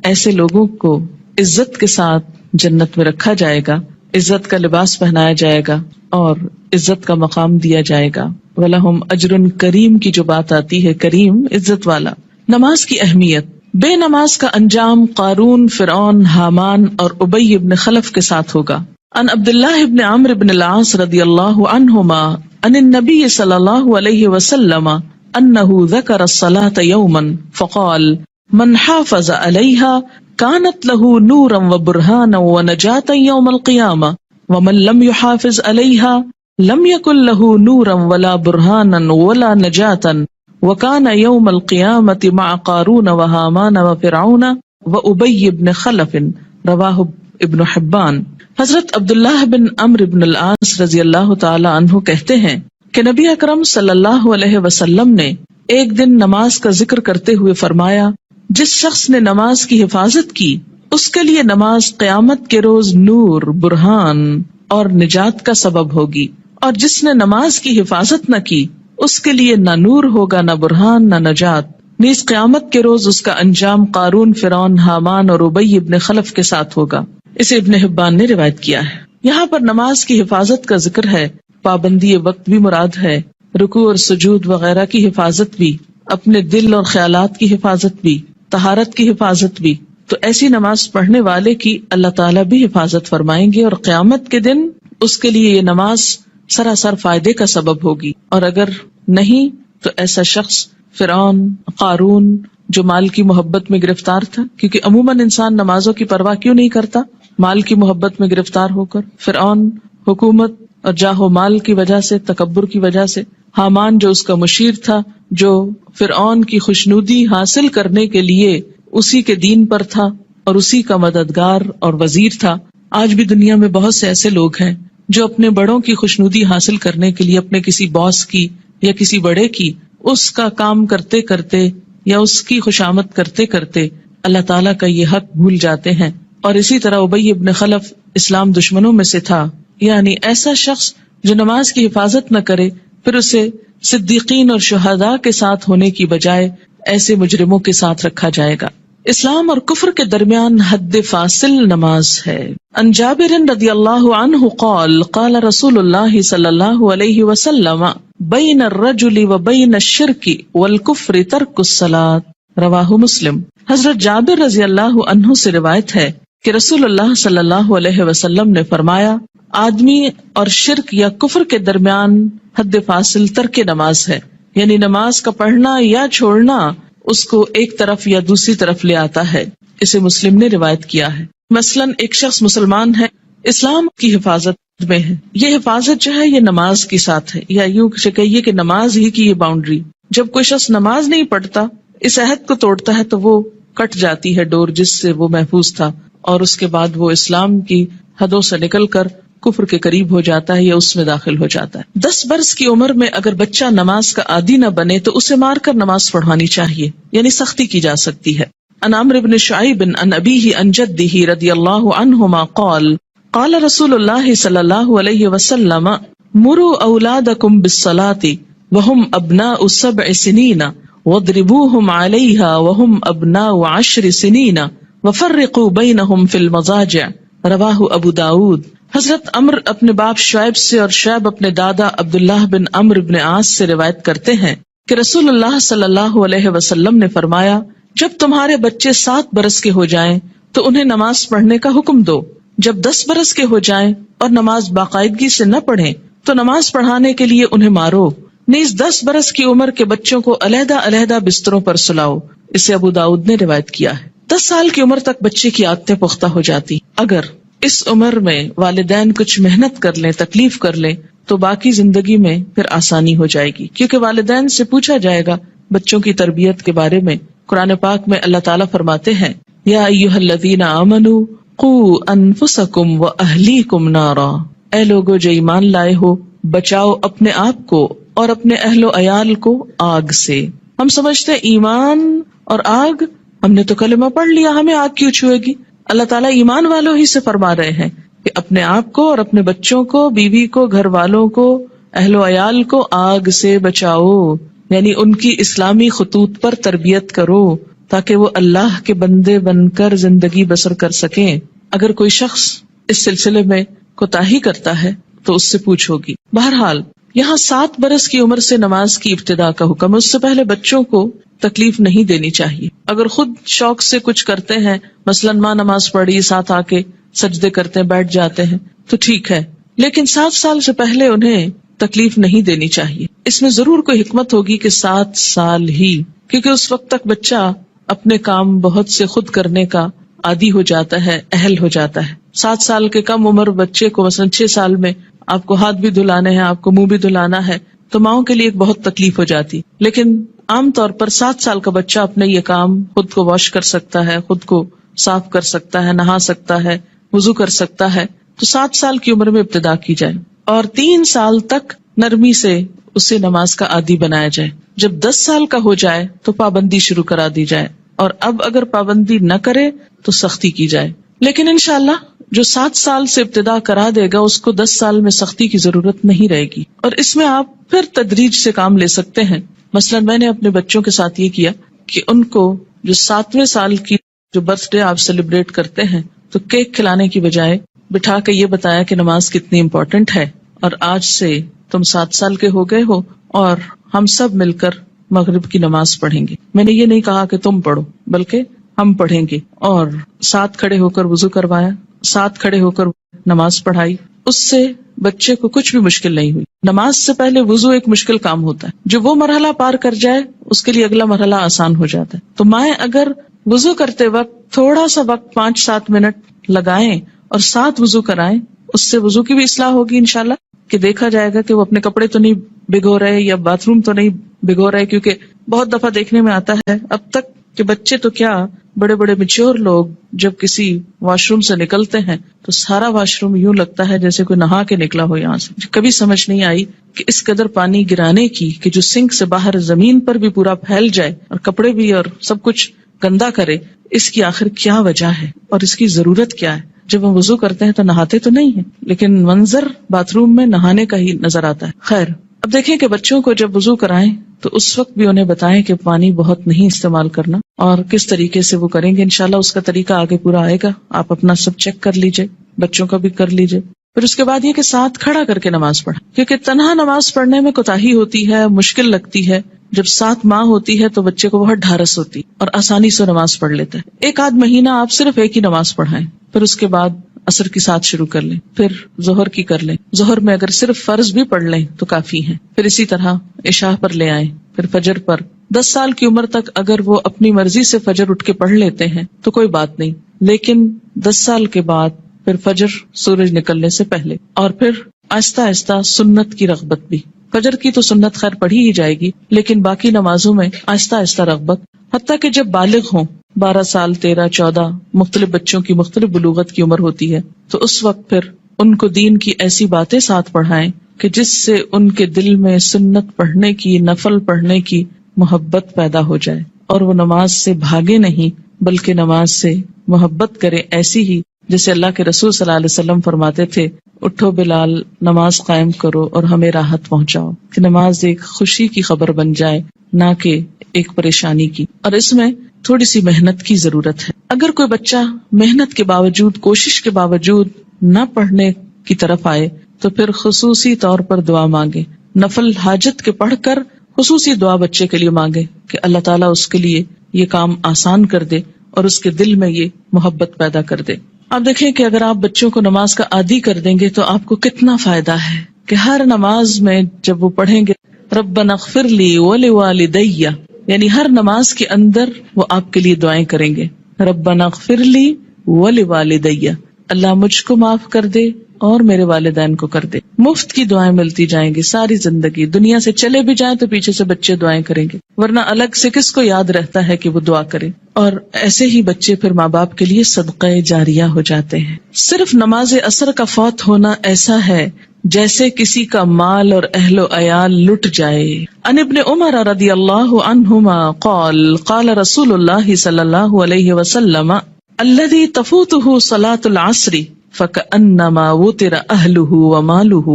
ایسے لوگوں کو عزت کے ساتھ جنت میں رکھا جائے گا، عزت کا لباس پہنایا جائے گا اور عزت کا مقام دیا جائے گا. وَلَهُمْ أَجْرٌ کریم کی جو بات آتی ہے، کریم عزت والا. نماز کی اہمیت. بے نماز کا انجام قارون، فرعون، حامان اور ابی ابن خلف کے ساتھ ہوگا. ان عبداللہ ابن عمرو ابن العاص رضی اللہ عنہما ان النبی صلی اللہ علیہ وسلم انہ ذکر الصلاة یوما فقال من حافظ علیہا كانت له نورا وبرهانا ونجاة يوم القيامة ومن لم يحافظ عليها لم يكن له نورا ولا برهانا ولا نجاة وكان يوم القيامة مع قارون وهامان وفرعون وأبي بن خلف رواه ابن حبان. حضرت عبداللہ بن عمرو بن العاص رضی اللہ تعالی عنہ کہتے ہیں کہ نبی اکرم صلی اللہ علیہ وسلم نے ایک دن نماز کا ذکر کرتے ہوئے فرمایا جس شخص نے نماز کی حفاظت کی اس کے لیے نماز قیامت کے روز نور، برہان اور نجات کا سبب ہوگی، اور جس نے نماز کی حفاظت نہ کی اس کے لیے نہ نور ہوگا، نہ برہان، نہ نجات. نیز قیامت کے روز اس کا انجام قارون، فرعون، حامان اور ابی ابن خلف کے ساتھ ہوگا. اسے ابن حبان نے روایت کیا ہے. یہاں پر نماز کی حفاظت کا ذکر ہے، پابندی وقت بھی مراد ہے، رکوع اور سجود وغیرہ کی حفاظت بھی، اپنے دل اور خیالات کی حفاظت بھی، طہارت کی حفاظت بھی. تو ایسی نماز پڑھنے والے کی اللہ تعالیٰ بھی حفاظت فرمائیں گے، اور قیامت کے دن اس کے لیے یہ نماز سراسر فائدے کا سبب ہوگی. اور اگر نہیں تو ایسا شخص فرعون، قارون جو مال کی محبت میں گرفتار تھا، کیونکہ عموماً انسان نمازوں کی پرواہ کیوں نہیں کرتا؟ مال کی محبت میں گرفتار ہو کر. فرعون حکومت اور جاہ و مال کی وجہ سے، تکبر کی وجہ سے. حامان جو اس کا مشیر تھا، جو فرعون کی خوشنودی حاصل کرنے کے لیے اسی کے دین پر تھا اور اسی کا مددگار اور وزیر تھا. آج بھی دنیا میں بہت سے ایسے لوگ ہیں جو اپنے بڑوں کی خوشنودی حاصل کرنے کے لیے اپنے کسی باس کی یا کسی بڑے کی اس کا کام کرتے کرتے یا اس کی خوشامد کرتے کرتے اللہ تعالیٰ کا یہ حق بھول جاتے ہیں. اور اسی طرح ابی ابن خلف اسلام دشمنوں میں سے تھا. یعنی ایسا شخص جو نماز کی حفاظت نہ کرے، پھر اسے صدیقین اور شہداء کے ساتھ ہونے کی بجائے ایسے مجرموں کے ساتھ رکھا جائے گا. اسلام اور کفر کے درمیان حد فاصل نماز ہے. عن جابر رضی اللہ عنہ قال قال رسول اللہ صلی اللہ علیہ وسلم بین الرجل و بین الشرک والکفر ترک الصلاۃ، رواہ مسلم. حضرت جابر رضی اللہ عنہ سے روایت ہے کہ رسول اللہ صلی اللہ علیہ وسلم نے فرمایا، آدمی اور شرک یا کفر کے درمیان حد فاصل ترک نماز ہے. یعنی نماز کا پڑھنا یا چھوڑنا اس کو ایک طرف یا دوسری طرف لے آتا ہے. اسے مسلم نے روایت کیا ہے. مثلاً ایک شخص مسلمان ہے، اسلام کی حفاظت میں ہے، یہ حفاظت جو ہے یہ نماز کے ساتھ ہے، یا یوں کہیے کہ نماز ہی کی یہ باؤنڈری. جب کوئی شخص نماز نہیں پڑھتا، اس عہد کو توڑتا ہے تو وہ کٹ جاتی ہے ڈور جس سے وہ محفوظ تھا، اور اس کے بعد وہ اسلام کی حدوں سے نکل کر کفر کے قریب ہو جاتا ہے یا اس میں داخل ہو جاتا ہے. 10 برس کی عمر میں اگر بچہ نماز کا عادی نہ بنے تو اسے مار کر نماز پڑھانی چاہیے، یعنی سختی کی جا سکتی ہے. عن عمرو بن شعیب عن ابیہ عن جدہ رضی اللہ عنہما قال قال رسول اللہ صلی اللہ علیہ وسلم مروا اولادکم بالصلاۃ وهم ابناء 7 سنین واضربوهم علیہا وهم ابناء 10 سنین وفرقوا بینہم فی المضاجع، رواہ ابو داود. حضرت عمر اپنے باپ شعیب سے اور شعیب اپنے دادا عبداللہ بن عمرو بن عاص سے روایت کرتے ہیں کہ رسول اللہ صلی اللہ علیہ وسلم نے فرمایا، جب تمہارے بچے 7 برس کے ہو جائیں تو انہیں نماز پڑھنے کا حکم دو. جب 10 برس کے ہو جائیں اور نماز باقاعدگی سے نہ پڑھیں تو نماز پڑھانے کے لیے انہیں مارو. نیز 10 برس کی عمر کے بچوں کو علیحدہ علیحدہ بستروں پر سلاؤ. اسے ابو داؤد نے روایت کیا ہے. 10 سال کی عمر تک بچے کی عادتیں پختہ ہو جاتی. اگر اس عمر میں والدین کچھ محنت کر لیں، تکلیف کر لیں، تو باقی زندگی میں پھر آسانی ہو جائے گی، کیونکہ والدین سے پوچھا جائے گا بچوں کی تربیت کے بارے میں. قرآن پاک میں اللہ تعالیٰ فرماتے ہیں، یا ایھا الذین آمنوا قوا انفسکم واہلیکم نارا، اے لوگو جو ایمان لائے ہو، بچاؤ اپنے آپ کو اور اپنے اہل و عیال کو آگ سے. ہم سمجھتے ایمان اور آگ، ہم نے تو کلمہ پڑھ لیا، ہمیں آگ کیوں چھوئے گی؟ اللہ تعالیٰ ایمان والوں ہی سے فرما رہے ہیں کہ اپنے آپ کو اور اپنے بچوں کو، بیوی کو، گھر والوں کو، اہل و عیال کو آگ سے بچاؤ. یعنی ان کی اسلامی خطوط پر تربیت کرو تاکہ وہ اللہ کے بندے بن کر زندگی بسر کر سکیں. اگر کوئی شخص اس سلسلے میں کوتاہی کرتا ہے تو اس سے پوچھو گی. بہرحال یہاں 7 برس کی عمر سے نماز کی ابتدا کا حکم ہے. اس سے پہلے بچوں کو تکلیف نہیں دینی چاہیے. اگر خود شوق سے کچھ کرتے ہیں، مثلاً ماں نماز پڑھی، ساتھ آ کے سجدے کرتے ہیں، بیٹھ جاتے ہیں، تو ٹھیک ہے، لیکن 7 سال سے پہلے انہیں تکلیف نہیں دینی چاہیے. اس میں ضرور کوئی حکمت ہوگی کہ 7 سال ہی، کیونکہ اس وقت تک بچہ اپنے کام بہت سے خود کرنے کا عادی ہو جاتا ہے، اہل ہو جاتا ہے. 7 سال کے کم عمر بچے کو مثلاً 6 سال میں آپ کو ہاتھ بھی دھلانے ہیں، آپ کو منہ بھی دھلانا ہے، تو ماؤں کے لیے ایک بہت تکلیف ہو جاتی. لیکن عام طور پر 7 سال کا بچہ اپنے یہ کام خود کو واش کر سکتا ہے، خود کو صاف کر سکتا ہے، نہا سکتا ہے، وضو کر سکتا ہے. تو 7 سال کی عمر میں ابتدا کی جائے اور 3 سال تک نرمی سے اسے نماز کا عادی بنایا جائے. جب 10 سال کا ہو جائے تو پابندی شروع کرا دی جائے، اور اب اگر پابندی نہ کرے تو سختی کی جائے. لیکن انشاءاللہ جو 7 سال سے ابتدا کرا دے گا اس کو 10 سال میں سختی کی ضرورت نہیں رہے گی، اور اس میں آپ پھر تدریج سے کام لے سکتے ہیں. مثلا میں نے اپنے بچوں کے ساتھ یہ کیا کہ ان کو جو 7ویں سال کی جو برتھ ڈے آپ سیلیبریٹ کرتے ہیں تو کیک کھلانے کی بجائے بٹھا کے یہ بتایا کہ نماز کتنی امپورٹنٹ ہے، اور آج سے تم 7 سال کے ہو گئے ہو اور ہم سب مل کر مغرب کی نماز پڑھیں گے. میں نے یہ نہیں کہا کہ تم پڑھو، بلکہ ہم پڑھیں گے، اور ساتھ کھڑے ہو کر وضو کروایا، ساتھ کھڑے ہو کر نماز پڑھائی. اس سے بچے کو کچھ بھی مشکل نہیں ہوئی. نماز سے پہلے وضو ایک مشکل کام ہوتا ہے، جو وہ مرحلہ پار کر جائے اس کے لیے اگلا مرحلہ آسان ہو جاتا ہے. تو مائیں اگر وضو کرتے وقت تھوڑا سا وقت 5-7 منٹ لگائیں اور ساتھ وضو کرائیں، اس سے وضو کی بھی اصلاح ہوگی انشاءاللہ، کہ دیکھا جائے گا کہ وہ اپنے کپڑے تو نہیں بھگو رہے یا باتھ روم تو نہیں بھگو رہے. کیونکہ بہت دفعہ دیکھنے میں آتا ہے اب تک کہ بچے تو کیا، بڑے بڑے میچور لوگ جب کسی واش روم سے نکلتے ہیں تو سارا واش روم یوں لگتا ہے جیسے کوئی نہا کے نکلا ہو یہاں سے. کبھی سمجھ نہیں آئی کہ اس قدر پانی گرانے کی، کہ جو سنک سے باہر زمین پر بھی پورا پھیل جائے اور کپڑے بھی اور سب کچھ گندا کرے، اس کی آخر کیا وجہ ہے اور اس کی ضرورت کیا ہے. جب ہم وضو کرتے ہیں تو نہاتے تو نہیں ہیں، لیکن منظر باتھ روم میں نہانے کا ہی نظر آتا ہے. خیر، اب دیکھیں کہ بچوں کو جب وضو کرائیں تو اس وقت بھی انہیں بتائیں کہ پانی بہت نہیں استعمال کرنا، اور کس طریقے سے وہ کریں گے. انشاءاللہ اس کا طریقہ آگے پورا آئے گا، آپ اپنا سب چیک کر لیجئے، بچوں کا بھی کر لیجئے. پھر اس کے بعد یہ کہ ساتھ کھڑا کر کے نماز پڑھیں، کیونکہ تنہا نماز پڑھنے میں کوتاہی ہوتی ہے، مشکل لگتی ہے. جب ساتھ ماں ہوتی ہے تو بچے کو بہت ڈھارس ہوتی اور آسانی سے نماز پڑھ لیتا ہے. 1 مہینہ آپ صرف ایک ہی نماز پڑھائیں، پھر اس کے بعد عصر کی ساتھ شروع کر لیں، پھر ظہر کی کر لیں. ظہر میں اگر صرف فرض بھی پڑھ لیں تو کافی ہے. پھر اسی طرح عشاء پر لے آئیں، پھر فجر پر. 10 سال کی عمر تک اگر وہ اپنی مرضی سے فجر اٹھ کے پڑھ لیتے ہیں تو کوئی بات نہیں، لیکن 10 سال کے بعد پھر فجر سورج نکلنے سے پہلے، اور پھر آہستہ آہستہ سنت کی رغبت بھی. فجر کی تو سنت خیر پڑھی ہی جائے گی، لیکن باقی نمازوں میں آہستہ آہستہ رغبت، حتیٰ کہ جب بالغ ہوں، 12 سال 13 14 مختلف بچوں کی مختلف بلوغت کی عمر ہوتی ہے، تو اس وقت پھر ان کو دین کی ایسی باتیں ساتھ پڑھائیں کہ جس سے ان کے دل میں سنت پڑھنے کی، نفل پڑھنے کی محبت پیدا ہو جائے، اور وہ نماز سے بھاگے نہیں بلکہ نماز سے محبت کرے، ایسی ہی جیسے اللہ کے رسول صلی اللہ علیہ وسلم فرماتے تھے، اٹھو بلال، نماز قائم کرو اور ہمیں راحت پہنچاؤ. کہ نماز ایک خوشی کی خبر بن جائے، نہ کہ ایک پریشانی کی. اور اس میں تھوڑی سی محنت کی ضرورت ہے. اگر کوئی بچہ محنت کے باوجود، کوشش کے باوجود نہ پڑھنے کی طرف آئے تو پھر خصوصی طور پر دعا مانگے. نفل حاجت کے پڑھ کر خصوصی دعا بچے کے لیے مانگے کہ اللہ تعالیٰ اس کے لیے یہ کام آسان کر دے اور اس کے دل میں یہ محبت پیدا کر دے. آپ دیکھیں کہ اگر آپ بچوں کو نماز کا عادی کر دیں گے تو آپ کو کتنا فائدہ ہے کہ ہر نماز میں جب وہ پڑھیں گے ربنا اغفر لی ولوالدی، یعنی ہر نماز کے اندر وہ آپ کے لیے دعائیں کریں گے. ربنا اغفر لی ولوالدی، اللہ مجھ کو معاف کر دے اور میرے والدین کو کر دے. مفت کی دعائیں ملتی جائیں گی ساری زندگی. دنیا سے چلے بھی جائیں تو پیچھے سے بچے دعائیں کریں گے، ورنہ الگ سے کس کو یاد رہتا ہے کہ وہ دعا کرے. اور ایسے ہی بچے پھر ماں باپ کے لیے صدقہ جاریہ ہو جاتے ہیں. صرف نماز عصر کا فوت ہونا ایسا ہے جیسے کسی کا مال اور اہل و عیال لٹ جائے. عن ابن عمر رضی اللہ عنہما قال قال رسول اللہ صلی اللہ علیہ وسلم الذی تفوتہ صلاۃ العصر فکأنما وتر اہلہ ومالہ،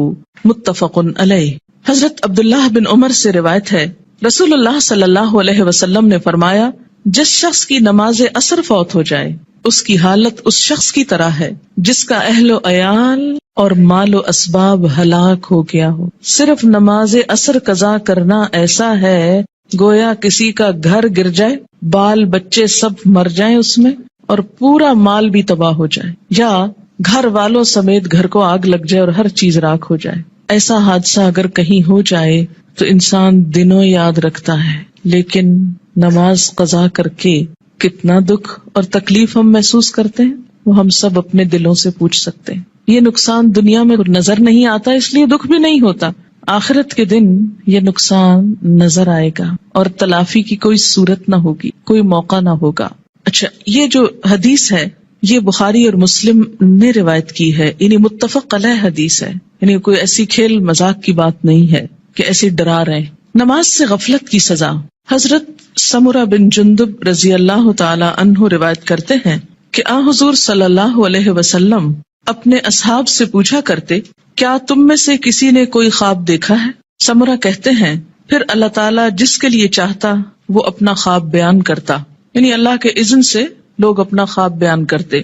متفق علیہ. حضرت عبداللہ بن عمر سے روایت ہے، رسول اللہ صلی اللہ علیہ وسلم نے فرمایا، جس شخص کی نماز عصر فوت ہو جائے اس کی حالت اس شخص کی طرح ہے جس کا اہل و عیال اور مال و اسباب ہلاک ہو گیا ہو. صرف نماز عصر قضا کرنا ایسا ہے گویا کسی کا گھر گر جائے، بال بچے سب مر جائیں اس میں، اور پورا مال بھی تباہ ہو جائے، یا گھر والوں سمیت گھر کو آگ لگ جائے اور ہر چیز راکھ ہو جائے. ایسا حادثہ اگر کہیں ہو جائے تو انسان دنوں یاد رکھتا ہے، لیکن نماز قضا کر کے کتنا دکھ اور تکلیف ہم محسوس کرتے ہیں وہ ہم سب اپنے دلوں سے پوچھ سکتے ہیں. یہ نقصان دنیا میں نظر نہیں آتا اس لیے دکھ بھی نہیں ہوتا، آخرت کے دن یہ نقصان نظر آئے گا اور تلافی کی کوئی صورت نہ ہوگی، کوئی موقع نہ ہوگا. اچھا، یہ جو حدیث ہے یہ بخاری اور مسلم نے روایت کی ہے، یعنی متفق علیہ حدیث ہے، یعنی کوئی ایسی کھیل مذاق کی بات نہیں ہے کہ ایسے ڈرا رہے. نماز سے غفلت کی سزا. حضرت سمرہ بن جندب رضی اللہ تعالی عنہ روایت کرتے ہیں کہ حضور صلی اللہ علیہ وسلم اپنے اصحاب سے پوچھا کرتے، کیا تم میں سے کسی نے کوئی خواب دیکھا ہے؟ سمرہ کہتے ہیں پھر اللہ تعالیٰ جس کے لیے چاہتا وہ اپنا خواب بیان کرتا، یعنی اللہ کے اذن سے لوگ اپنا خواب بیان کرتے.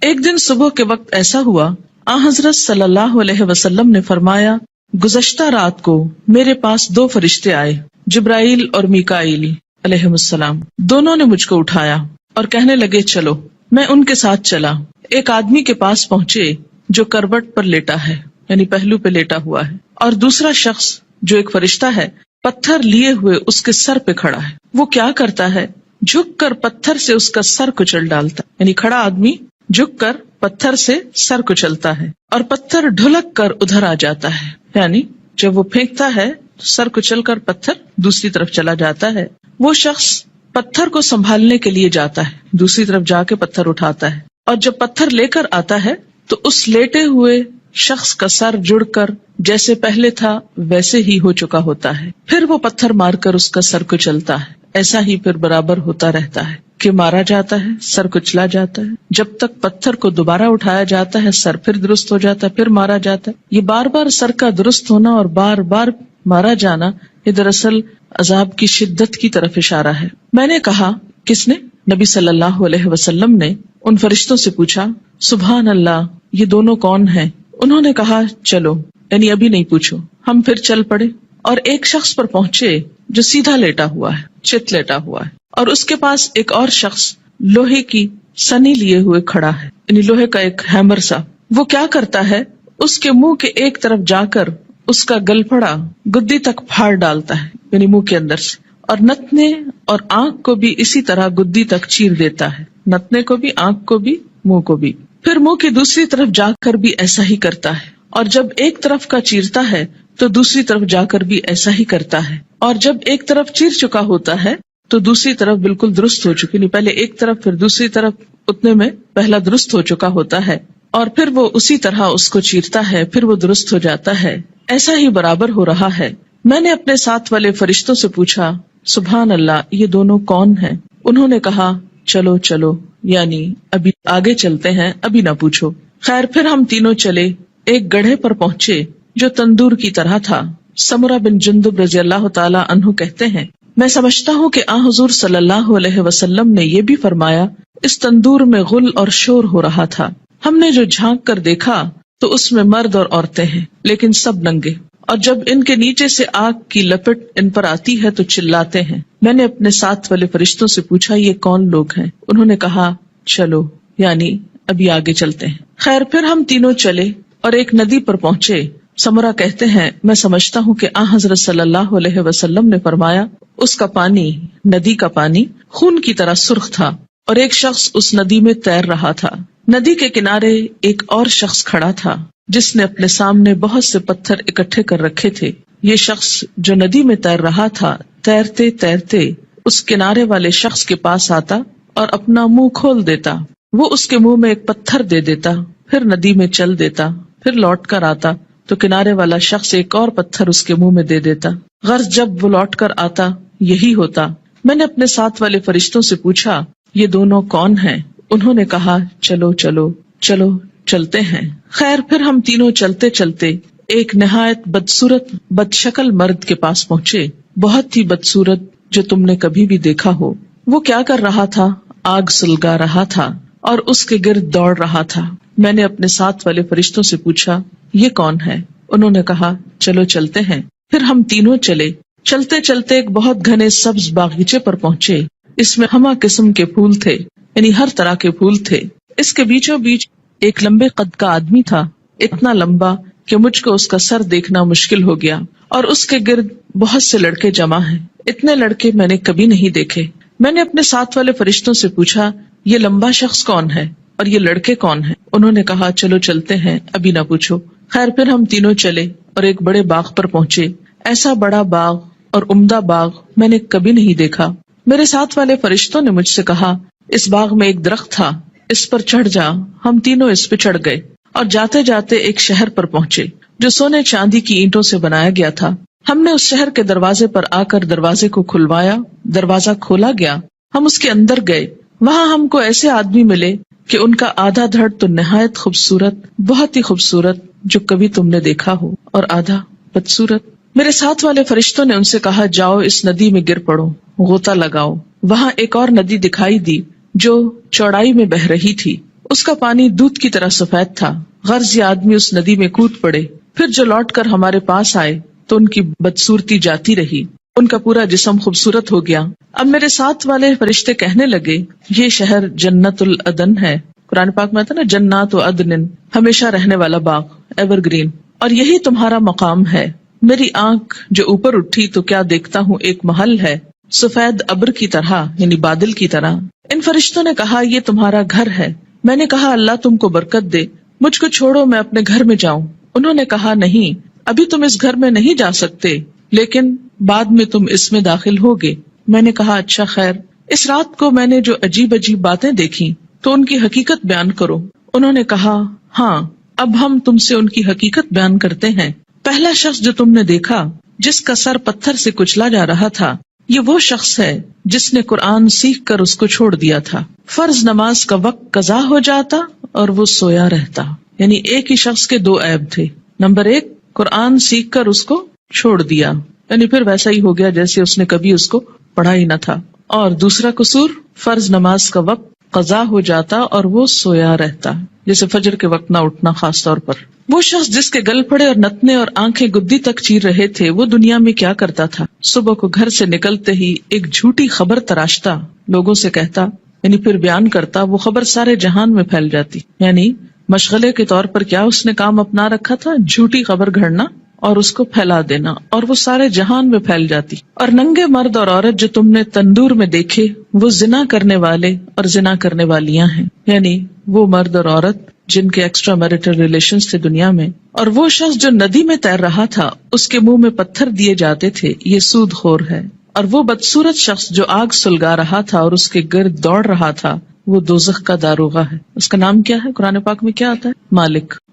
ایک دن صبح کے وقت ایسا ہوا، آن حضرت صلی اللہ علیہ وسلم نے فرمایا، گزشتہ رات کو میرے پاس 2 فرشتے آئے، جبرائیل اور میکائیل علیہ السلام. دونوں نے مجھ کو اٹھایا اور کہنے لگے چلو. میں ان کے ساتھ چلا. ایک آدمی کے پاس پہنچے جو کروٹ پر لیٹا ہے، یعنی پہلو پہ لیٹا ہوا ہے، اور دوسرا شخص جو ایک فرشتہ ہے پتھر لیے ہوئے اس کے سر پہ کھڑا ہے. وہ کیا کرتا ہے؟ جھک کر پتھر سے اس کا سر کچل ڈالتا ہے. یعنی کھڑا آدمی جھک کر پتھر سے سر کچلتا ہے اور پتھر ڈھلک کر ادھر آ جاتا ہے. یعنی جب وہ پھینکتا ہے سر کچل کر پتھر دوسری طرف چلا جاتا ہے. وہ شخص پتھر کو سنبھالنے کے لیے جاتا ہے، دوسری طرف جا کے پتھر اٹھاتا ہے، اور جب پتھر لے کر آتا ہے تو اس لیٹے ہوئے شخص کا سر جڑ کر جیسے پہلے تھا ویسے ہی ہو چکا ہوتا ہے. پھر وہ پتھر مار کر اس کا سر کچلتا ہے. ایسا ہی پھر برابر ہوتا رہتا ہے کہ مارا جاتا ہے، سر کچلا جاتا ہے، جب تک پتھر کو دوبارہ اٹھایا جاتا ہے سر پھر درست ہو جاتا ہے، پھر مارا جاتا ہے. یہ بار بار سر کا درست ہونا اور بار بار مارا جانا یہ دراصل عذاب کی شدت کی طرف اشارہ ہے. میں نے کہا، کس نے؟ نبی صلی اللہ علیہ وسلم نے ان فرشتوں سے پوچھا، سبحان اللہ، یہ دونوں کون ہیں؟ انہوں نے کہا چلو، یعنی ابھی نہیں پوچھو. ہم پھر چل پڑے اور ایک شخص پر پہنچے جو سیدھا لیٹا ہوا ہے، چت لیٹا ہوا ہے، اور اس کے پاس ایک اور شخص لوہے کی سنی لیے ہوئے کھڑا ہے، یعنی لوہے کا ایک ہیمر سا. وہ کیا کرتا ہے؟ اس کے منہ کے ایک طرف جا کر اس کا گلپھڑا گدی تک پھاڑ ڈالتا ہے، یعنی منہ کے اندر سے، اور نتنے اور آنکھ کو بھی اسی طرح گدی تک چیر دیتا ہے، نتنے کو بھی، آنکھ کو بھی، منہ کو بھی. پھر منہ کی دوسری طرف جا کر بھی ایسا ہی کرتا ہے، اور جب ایک طرف کا چیرتا ہے تو دوسری طرف جا کر بھی ایسا ہی کرتا ہے، اور جب ایک طرف چیر چکا ہوتا ہے تو دوسری طرف بالکل درست ہو چکی، نہیں پہلے ایک طرف پھر دوسری طرف، اتنے میں پہلا درست ہو چکا ہوتا ہے، اور پھر وہ اسی طرح اس کو چیرتا ہے، پھر وہ درست ہو جاتا ہے. ایسا ہی برابر ہو رہا ہے. میں نے اپنے ساتھ والے فرشتوں سے پوچھا، سبحان اللہ، یہ دونوں کون ہیں؟ انہوں نے کہا چلو چلو، یعنی ابھی آگے چلتے ہیں، ابھی نہ پوچھو. خیر، پھر ہم تینوں چلے. ایک گڑھے پر پہنچے جو تندور کی طرح تھا. سمرہ بن جندب رضی اللہ تعالی عنہ کہتے ہیں، میں سمجھتا ہوں کہ آن حضور صلی اللہ علیہ وسلم نے یہ بھی فرمایا، اس تندور میں غل اور شور ہو رہا تھا. ہم نے جو جھانک کر دیکھا تو اس میں مرد اور عورتیں ہیں، لیکن سب ننگے، اور جب ان کے نیچے سے آگ کی لپٹ ان پر آتی ہے تو چلاتے ہیں. میں نے اپنے ساتھ والے فرشتوں سے پوچھا، یہ کون لوگ ہیں؟ انہوں نے کہا چلو، یعنی ابھی آگے چلتے ہیں. خیر، پھر ہم تینوں چلے اور ایک ندی پر پہنچے. سمرہ کہتے ہیں، میں سمجھتا ہوں کہ آن حضرت صلی اللہ علیہ وسلم نے فرمایا، اس کا پانی، ندی کا پانی خون کی طرح سرخ تھا، اور ایک شخص اس ندی میں تیر رہا تھا. ندی کے کنارے ایک اور شخص کھڑا تھا جس نے اپنے سامنے بہت سے پتھر اکٹھے کر رکھے تھے. یہ شخص جو ندی میں تیر رہا تھا، تیرتے تیرتے اس کنارے والے شخص کے پاس آتا اور اپنا منہ کھول دیتا. وہ اس کے منہ میں ایک پتھر دے دیتا، پھر ندی میں چل دیتا، پھر لوٹ کر آتا تو کنارے والا شخص ایک اور پتھر اس کے منہ میں دے دیتا. غرض جب وہ لوٹ کر آتا یہی ہوتا. میں نے اپنے ساتھ والے فرشتوں سے پوچھا، یہ دونوں کون ہیں؟ انہوں نے کہا چلو چلو چلو، چلتے ہیں. خیر، پھر ہم تینوں چلتے چلتے ایک نہایت بدصورت بد شکل مرد کے پاس پہنچے، بہت ہی بدصورت جو تم نے کبھی بھی دیکھا ہو. وہ کیا کر رہا تھا؟ آگ سلگا رہا تھا اور اس کے گرد دوڑ رہا تھا. میں نے اپنے ساتھ والے فرشتوں سے پوچھا، یہ کون ہے؟ انہوں نے کہا چلو چلتے ہیں. پھر ہم تینوں چلے. چلتے چلتے ایک بہت گھنے سبز باغیچے پر پہنچے. اس میں ہمہ قسم کے پھول تھے، یعنی ہر طرح کے پھول تھے. اس کے بیچوں بیچ ایک لمبے قد کا آدمی تھا، اتنا لمبا کہ مجھ کو اس کا سر دیکھنا مشکل ہو گیا، اور اس کے گرد بہت سے لڑکے جمع ہیں. اتنے لڑکے میں نے کبھی نہیں دیکھے. میں نے اپنے ساتھ والے فرشتوں سے پوچھا، یہ لمبا شخص کون ہے اور یہ لڑکے کون ہیں؟ انہوں نے کہا چلو چلتے ہیں، ابھی نہ پوچھو. خیر، پھر ہم تینوں چلے اور ایک بڑے باغ پر پہنچے. ایسا بڑا باغ اور عمدہ باغ میں نے کبھی نہیں دیکھا. میرے ساتھ والے فرشتوں نے مجھ سے کہا، اس باغ میں ایک درخت تھا، اس پر چڑھ جا. ہم تینوں اس پہ چڑھ گئے اور جاتے جاتے ایک شہر پر پہنچے جو سونے چاندی کی اینٹوں سے بنایا گیا تھا. ہم نے اس شہر کے دروازے پر آ کر دروازے کو کھلوایا. دروازہ کھولا گیا. ہم اس کے اندر گئے. وہاں ہم کو ایسے آدمی ملے کہ ان کا آدھا دھڑ تو نہایت خوبصورت، بہت ہی خوبصورت جو کبھی تم نے دیکھا ہو، اور آدھا بدصورت. میرے ساتھ والے فرشتوں نے ان سے کہا، جاؤ اس ندی میں گر پڑو، غوطہ لگاؤ. وہاں ایک اور ندی دکھائی دی جو چوڑائی میں بہ رہی تھی. اس کا پانی دودھ کی طرح سفید تھا، غرض یہ آدمی اس ندی میں کود پڑے، پھر جو لوٹ کر ہمارے پاس آئے تو ان کی بدصورتی جاتی رہی، ان کا پورا جسم خوبصورت ہو گیا۔ اب میرے ساتھ والے فرشتے کہنے لگے یہ شہر جنت العدن ہے، قرآن پاک میں آتا نا جنات و عدن، ہمیشہ رہنے والا باغ، ایور گرین، اور یہی تمہارا مقام ہے۔ میری آنکھ جو اوپر اٹھی تو کیا دیکھتا ہوں ایک محل ہے سفید ابر کی طرح، یعنی بادل کی طرح۔ ان فرشتوں نے کہا یہ تمہارا گھر ہے۔ میں نے کہا اللہ تم کو برکت دے، مجھ کو چھوڑو میں اپنے گھر میں جاؤں۔ انہوں نے کہا نہیں، ابھی تم اس گھر میں نہیں جا سکتے، لیکن بعد میں تم اس میں داخل ہوگے۔ میں نے کہا اچھا خیر، اس رات کو میں نے جو عجیب عجیب باتیں دیکھی تو ان کی حقیقت بیان کرو۔ انہوں نے کہا ہاں، اب ہم تم سے ان کی حقیقت بیان کرتے ہیں۔ پہلا شخص جو تم نے دیکھا جس کا سر پتھر سے کچلا جا رہا تھا، یہ وہ شخص ہے جس نے قرآن سیکھ کر اس کو چھوڑ دیا تھا۔ فرض نماز کا وقت قضا ہو جاتا اور وہ سویا رہتا۔ یعنی ایک ہی شخص کے دو عیب تھے، نمبر ایک قرآن سیکھ کر اس کو چھوڑ دیا، یعنی پھر ویسا ہی ہو گیا جیسے اس نے کبھی اس کو پڑھا ہی نہ تھا، اور دوسرا قصور فرض نماز کا وقت قضا ہو جاتا اور وہ سویا رہتا، جیسے فجر کے وقت نہ اٹھنا خاص طور پر۔ وہ شخص جس کے گل پھڑے اور نتنے اور آنکھیں گدی تک چیر رہے تھے، وہ دنیا میں کیا کرتا تھا؟ صبح کو گھر سے نکلتے ہی ایک جھوٹی خبر تراشتا، لوگوں سے کہتا، یعنی پھر بیان کرتا، وہ خبر سارے جہان میں پھیل جاتی۔ یعنی مشغلے کے طور پر کیا اس نے کام اپنا رکھا تھا؟ جھوٹی خبر گھڑنا اور اس کو پھیلا دینا، اور وہ سارے جہان میں پھیل جاتی۔ اور ننگے مرد اور عورت جو تم نے تندور میں دیکھے، وہ زنا کرنے والے اور زنا کرنے والیاں ہیں، یعنی وہ مرد اور عورت جن کے ایکسٹرا میریٹل ریلیشنز تھے دنیا میں۔ اور وہ شخص جو ندی میں تیر رہا تھا، اس کے منہ میں پتھر دیے جاتے تھے، یہ سود خور ہے۔ اور وہ بدصورت شخص جو آگ سلگا رہا تھا اور اس کے گرد دوڑ رہا تھا، وہ دوزخ کا داروغہ ہے۔ اس کا نام کیا ہے؟ قرآن پاک میں کیا آتا ہے؟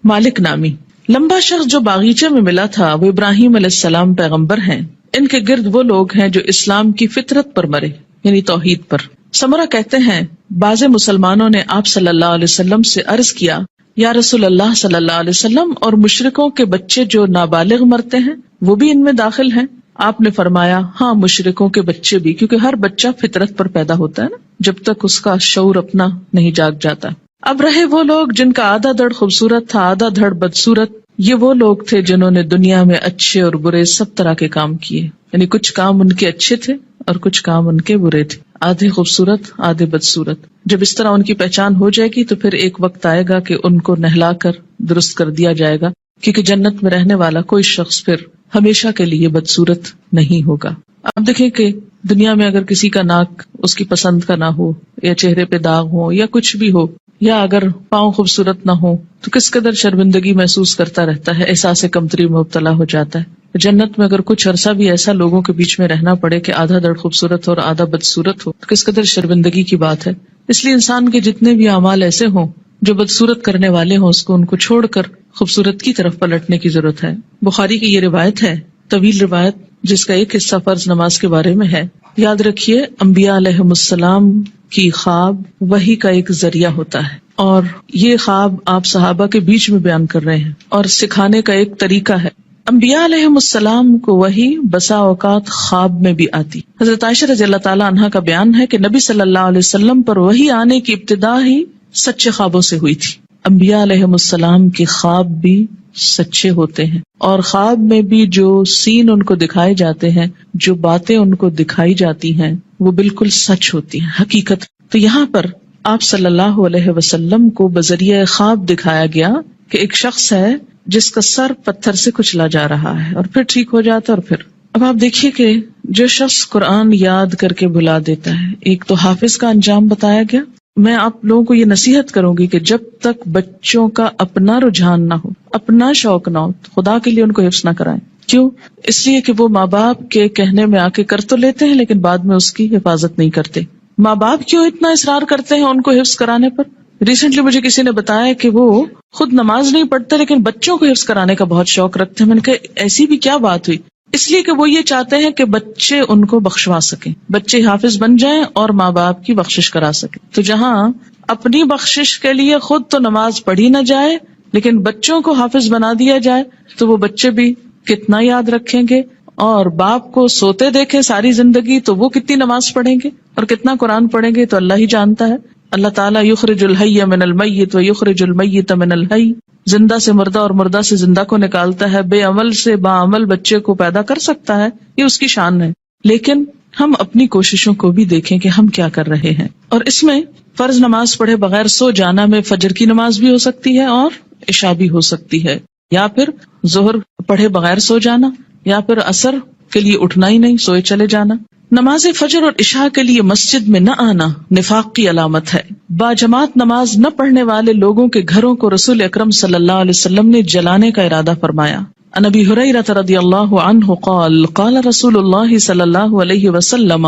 مالک نامی۔ لمبا شخص جو باغیچے میں ملا تھا، وہ ابراہیم علیہ السلام پیغمبر ہیں۔ ان کے گرد وہ لوگ ہیں جو اسلام کی فطرت پر مرے، یعنی توحید پر۔ سمرہ کہتے ہیں بعض مسلمانوں نے آپ صلی اللہ علیہ وسلم سے عرض کیا، یا رسول اللہ صلی اللہ علیہ وسلم، اور مشرکوں کے بچے جو نابالغ مرتے ہیں وہ بھی ان میں داخل ہیں؟ آپ نے فرمایا ہاں، مشرکوں کے بچے بھی، کیونکہ ہر بچہ فطرت پر پیدا ہوتا ہے نا، جب تک اس کا شعور اپنا نہیں جاگ جاتا۔ اب رہے وہ لوگ جن کا آدھا دھڑ خوبصورت تھا، آدھا دھڑ بدصورت، یہ وہ لوگ تھے جنہوں نے دنیا میں اچھے اور برے سب طرح کے کام کیے، یعنی کچھ کام ان کے اچھے تھے اور کچھ کام ان کے برے تھے، آدھے خوبصورت آدھے بدصورت۔ جب اس طرح ان کی پہچان ہو جائے گی تو پھر ایک وقت آئے گا کہ ان کو نہلا کر درست کر دیا جائے گا، کیونکہ جنت میں رہنے والا کوئی شخص پھر ہمیشہ کے لیے بدصورت نہیں ہوگا۔ آپ دیکھیں کہ دنیا میں اگر کسی کا ناک اس کی پسند کا نہ ہو، یا چہرے پہ داغ ہو، یا کچھ بھی ہو، یا اگر پاؤں خوبصورت نہ ہو، تو کس قدر شرمندگی محسوس کرتا رہتا ہے، احساس کمتری میں مبتلا ہو جاتا ہے۔ جنت میں اگر کچھ عرصہ بھی ایسا لوگوں کے بیچ میں رہنا پڑے کہ آدھا دھڑ خوبصورت ہو اور آدھا بدصورت ہو، تو کس قدر شرمندگی کی بات ہے۔ اس لیے انسان کے جتنے بھی اعمال ایسے ہوں جو بدصورت کرنے والے ہوں، اس کو ان کو چھوڑ کر خوبصورت کی طرف پلٹنے کی ضرورت ہے۔ بخاری کی یہ روایت ہے، طویل روایت، جس کا ایک حصہ فرض نماز کے بارے میں ہے۔ یاد رکھیے انبیاء علیہم السلام کی خواب وحی کا ایک ذریعہ ہوتا ہے، اور یہ خواب آپ صحابہ کے بیچ میں بیان کر رہے ہیں اور سکھانے کا ایک طریقہ ہے۔ انبیاء علیہم السلام کو وحی بسا اوقات خواب میں بھی آتی۔ حضرت عائشہ رضی اللہ تعالی عنہا کا بیان ہے کہ نبی صلی اللہ علیہ وسلم پر وحی آنے کی ابتدا ہی سچے خوابوں سے ہوئی تھی۔ انبیاء علیہم السلام کے خواب بھی سچے ہوتے ہیں، اور خواب میں بھی جو سین ان کو دکھائے جاتے ہیں، جو باتیں ان کو دکھائی جاتی ہیں، وہ بالکل سچ ہوتی ہیں، حقیقت۔ تو یہاں پر آپ صلی اللہ علیہ وسلم کو بذریعہ خواب دکھایا گیا کہ ایک شخص ہے جس کا سر پتھر سے کچلا جا رہا ہے، اور پھر ٹھیک ہو جاتا ہے۔ اور پھر اب آپ دیکھیے کہ جو شخص قرآن یاد کر کے بھلا دیتا ہے، ایک تو حافظ کا انجام بتایا گیا۔ میں آپ لوگوں کو یہ نصیحت کروں گی کہ جب تک بچوں کا اپنا رجحان نہ ہو، اپنا شوق نہ ہو، خدا کے لیے ان کو حفظ نہ کرائیں۔ کیوں؟ اس لیے کہ وہ ماں باپ کے کہنے میں آ کے کر تو لیتے ہیں، لیکن بعد میں اس کی حفاظت نہیں کرتے۔ ماں باپ کیوں اتنا اصرار کرتے ہیں ان کو حفظ کرانے پر؟ ریسنٹلی مجھے کسی نے بتایا کہ وہ خود نماز نہیں پڑھتے لیکن بچوں کو حفظ کرانے کا بہت شوق رکھتے ہیں۔ میں نے کہا ایسی بھی کیا بات ہوئی؟ اس لیے کہ وہ یہ چاہتے ہیں کہ بچے ان کو بخشوا سکیں، بچے حافظ بن جائیں اور ماں باپ کی بخشش کرا سکیں۔ تو جہاں اپنی بخشش کے لیے خود تو نماز پڑھی نہ جائے لیکن بچوں کو حافظ بنا دیا جائے، تو وہ بچے بھی کتنا یاد رکھیں گے، اور باپ کو سوتے دیکھیں ساری زندگی تو وہ کتنی نماز پڑھیں گے اور کتنا قرآن پڑھیں گے، تو اللہ ہی جانتا ہے۔ اللہ تعالیٰ یخرج الحی من المیت و یخرج المیت من الحی، زندہ سے مردہ اور مردہ سے زندہ کو نکالتا ہے، بے عمل سے باعمل بچے کو پیدا کر سکتا ہے، یہ اس کی شان ہے. لیکن ہم اپنی کوششوں کو بھی دیکھیں کہ ہم کیا کر رہے ہیں. اور اس میں فرض نماز پڑھے بغیر سو جانا میں فجر کی نماز بھی ہو سکتی ہے اور عشاء بھی ہو سکتی ہے، یا پھر ظہر پڑھے بغیر سو جانا، یا پھر عصر کے لیے اٹھنا ہی نہیں، سوئے چلے جانا. نماز فجر اور عشاء کے لیے مسجد میں نہ آنا نفاق کی علامت ہے. باجماعت نماز نہ پڑھنے والے لوگوں کے گھروں کو رسول اکرم صلی اللہ علیہ وسلم نے جلانے کا ارادہ فرمایا. عن ابی ہریرہ رضی اللہ عنہ قال قال رسول اللہ صلی اللہ علیہ وسلم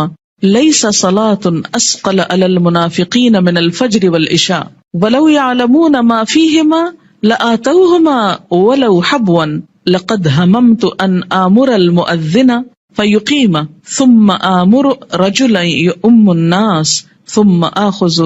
لیس صلاة اسقل علی المنافقین من الفجر والعشاء ولو يعلمون ما فيهما لآتوهما ولو حبوا لقد هممت ان آمر المؤذن فیقیم ثم آمر رجلا یؤم الناس ثم آخذ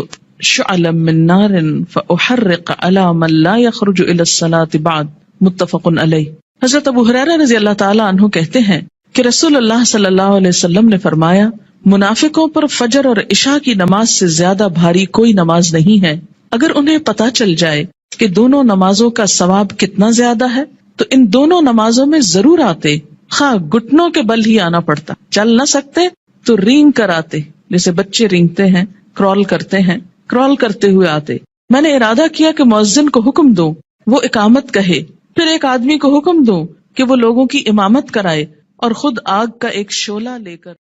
شعلا من نار فأحرق على من لا يخرج الى الصلاة بعد. متفق علیہ. حضرت ابو ہریرہ رضی اللہ تعالی عنہ کہتے ہیں کہ رسول اللہ صلی اللہ علیہ وسلم نے فرمایا، منافقوں پر فجر اور عشاء کی نماز سے زیادہ بھاری کوئی نماز نہیں ہے. اگر انہیں پتہ چل جائے کہ دونوں نمازوں کا ثواب کتنا زیادہ ہے تو ان دونوں نمازوں میں ضرور آتے، خواہ گھٹنوں کے بل ہی آنا پڑتا. چل نہ سکتے تو رینگ کر آتے، جیسے بچے رینگتے ہیں، کرال کرتے ہیں، کرال کرتے ہوئے آتے. میں نے ارادہ کیا کہ مؤذن کو حکم دوں وہ اقامت کہے، پھر ایک آدمی کو حکم دوں کہ وہ لوگوں کی امامت کرائے، اور خود آگ کا ایک شعلہ لے کر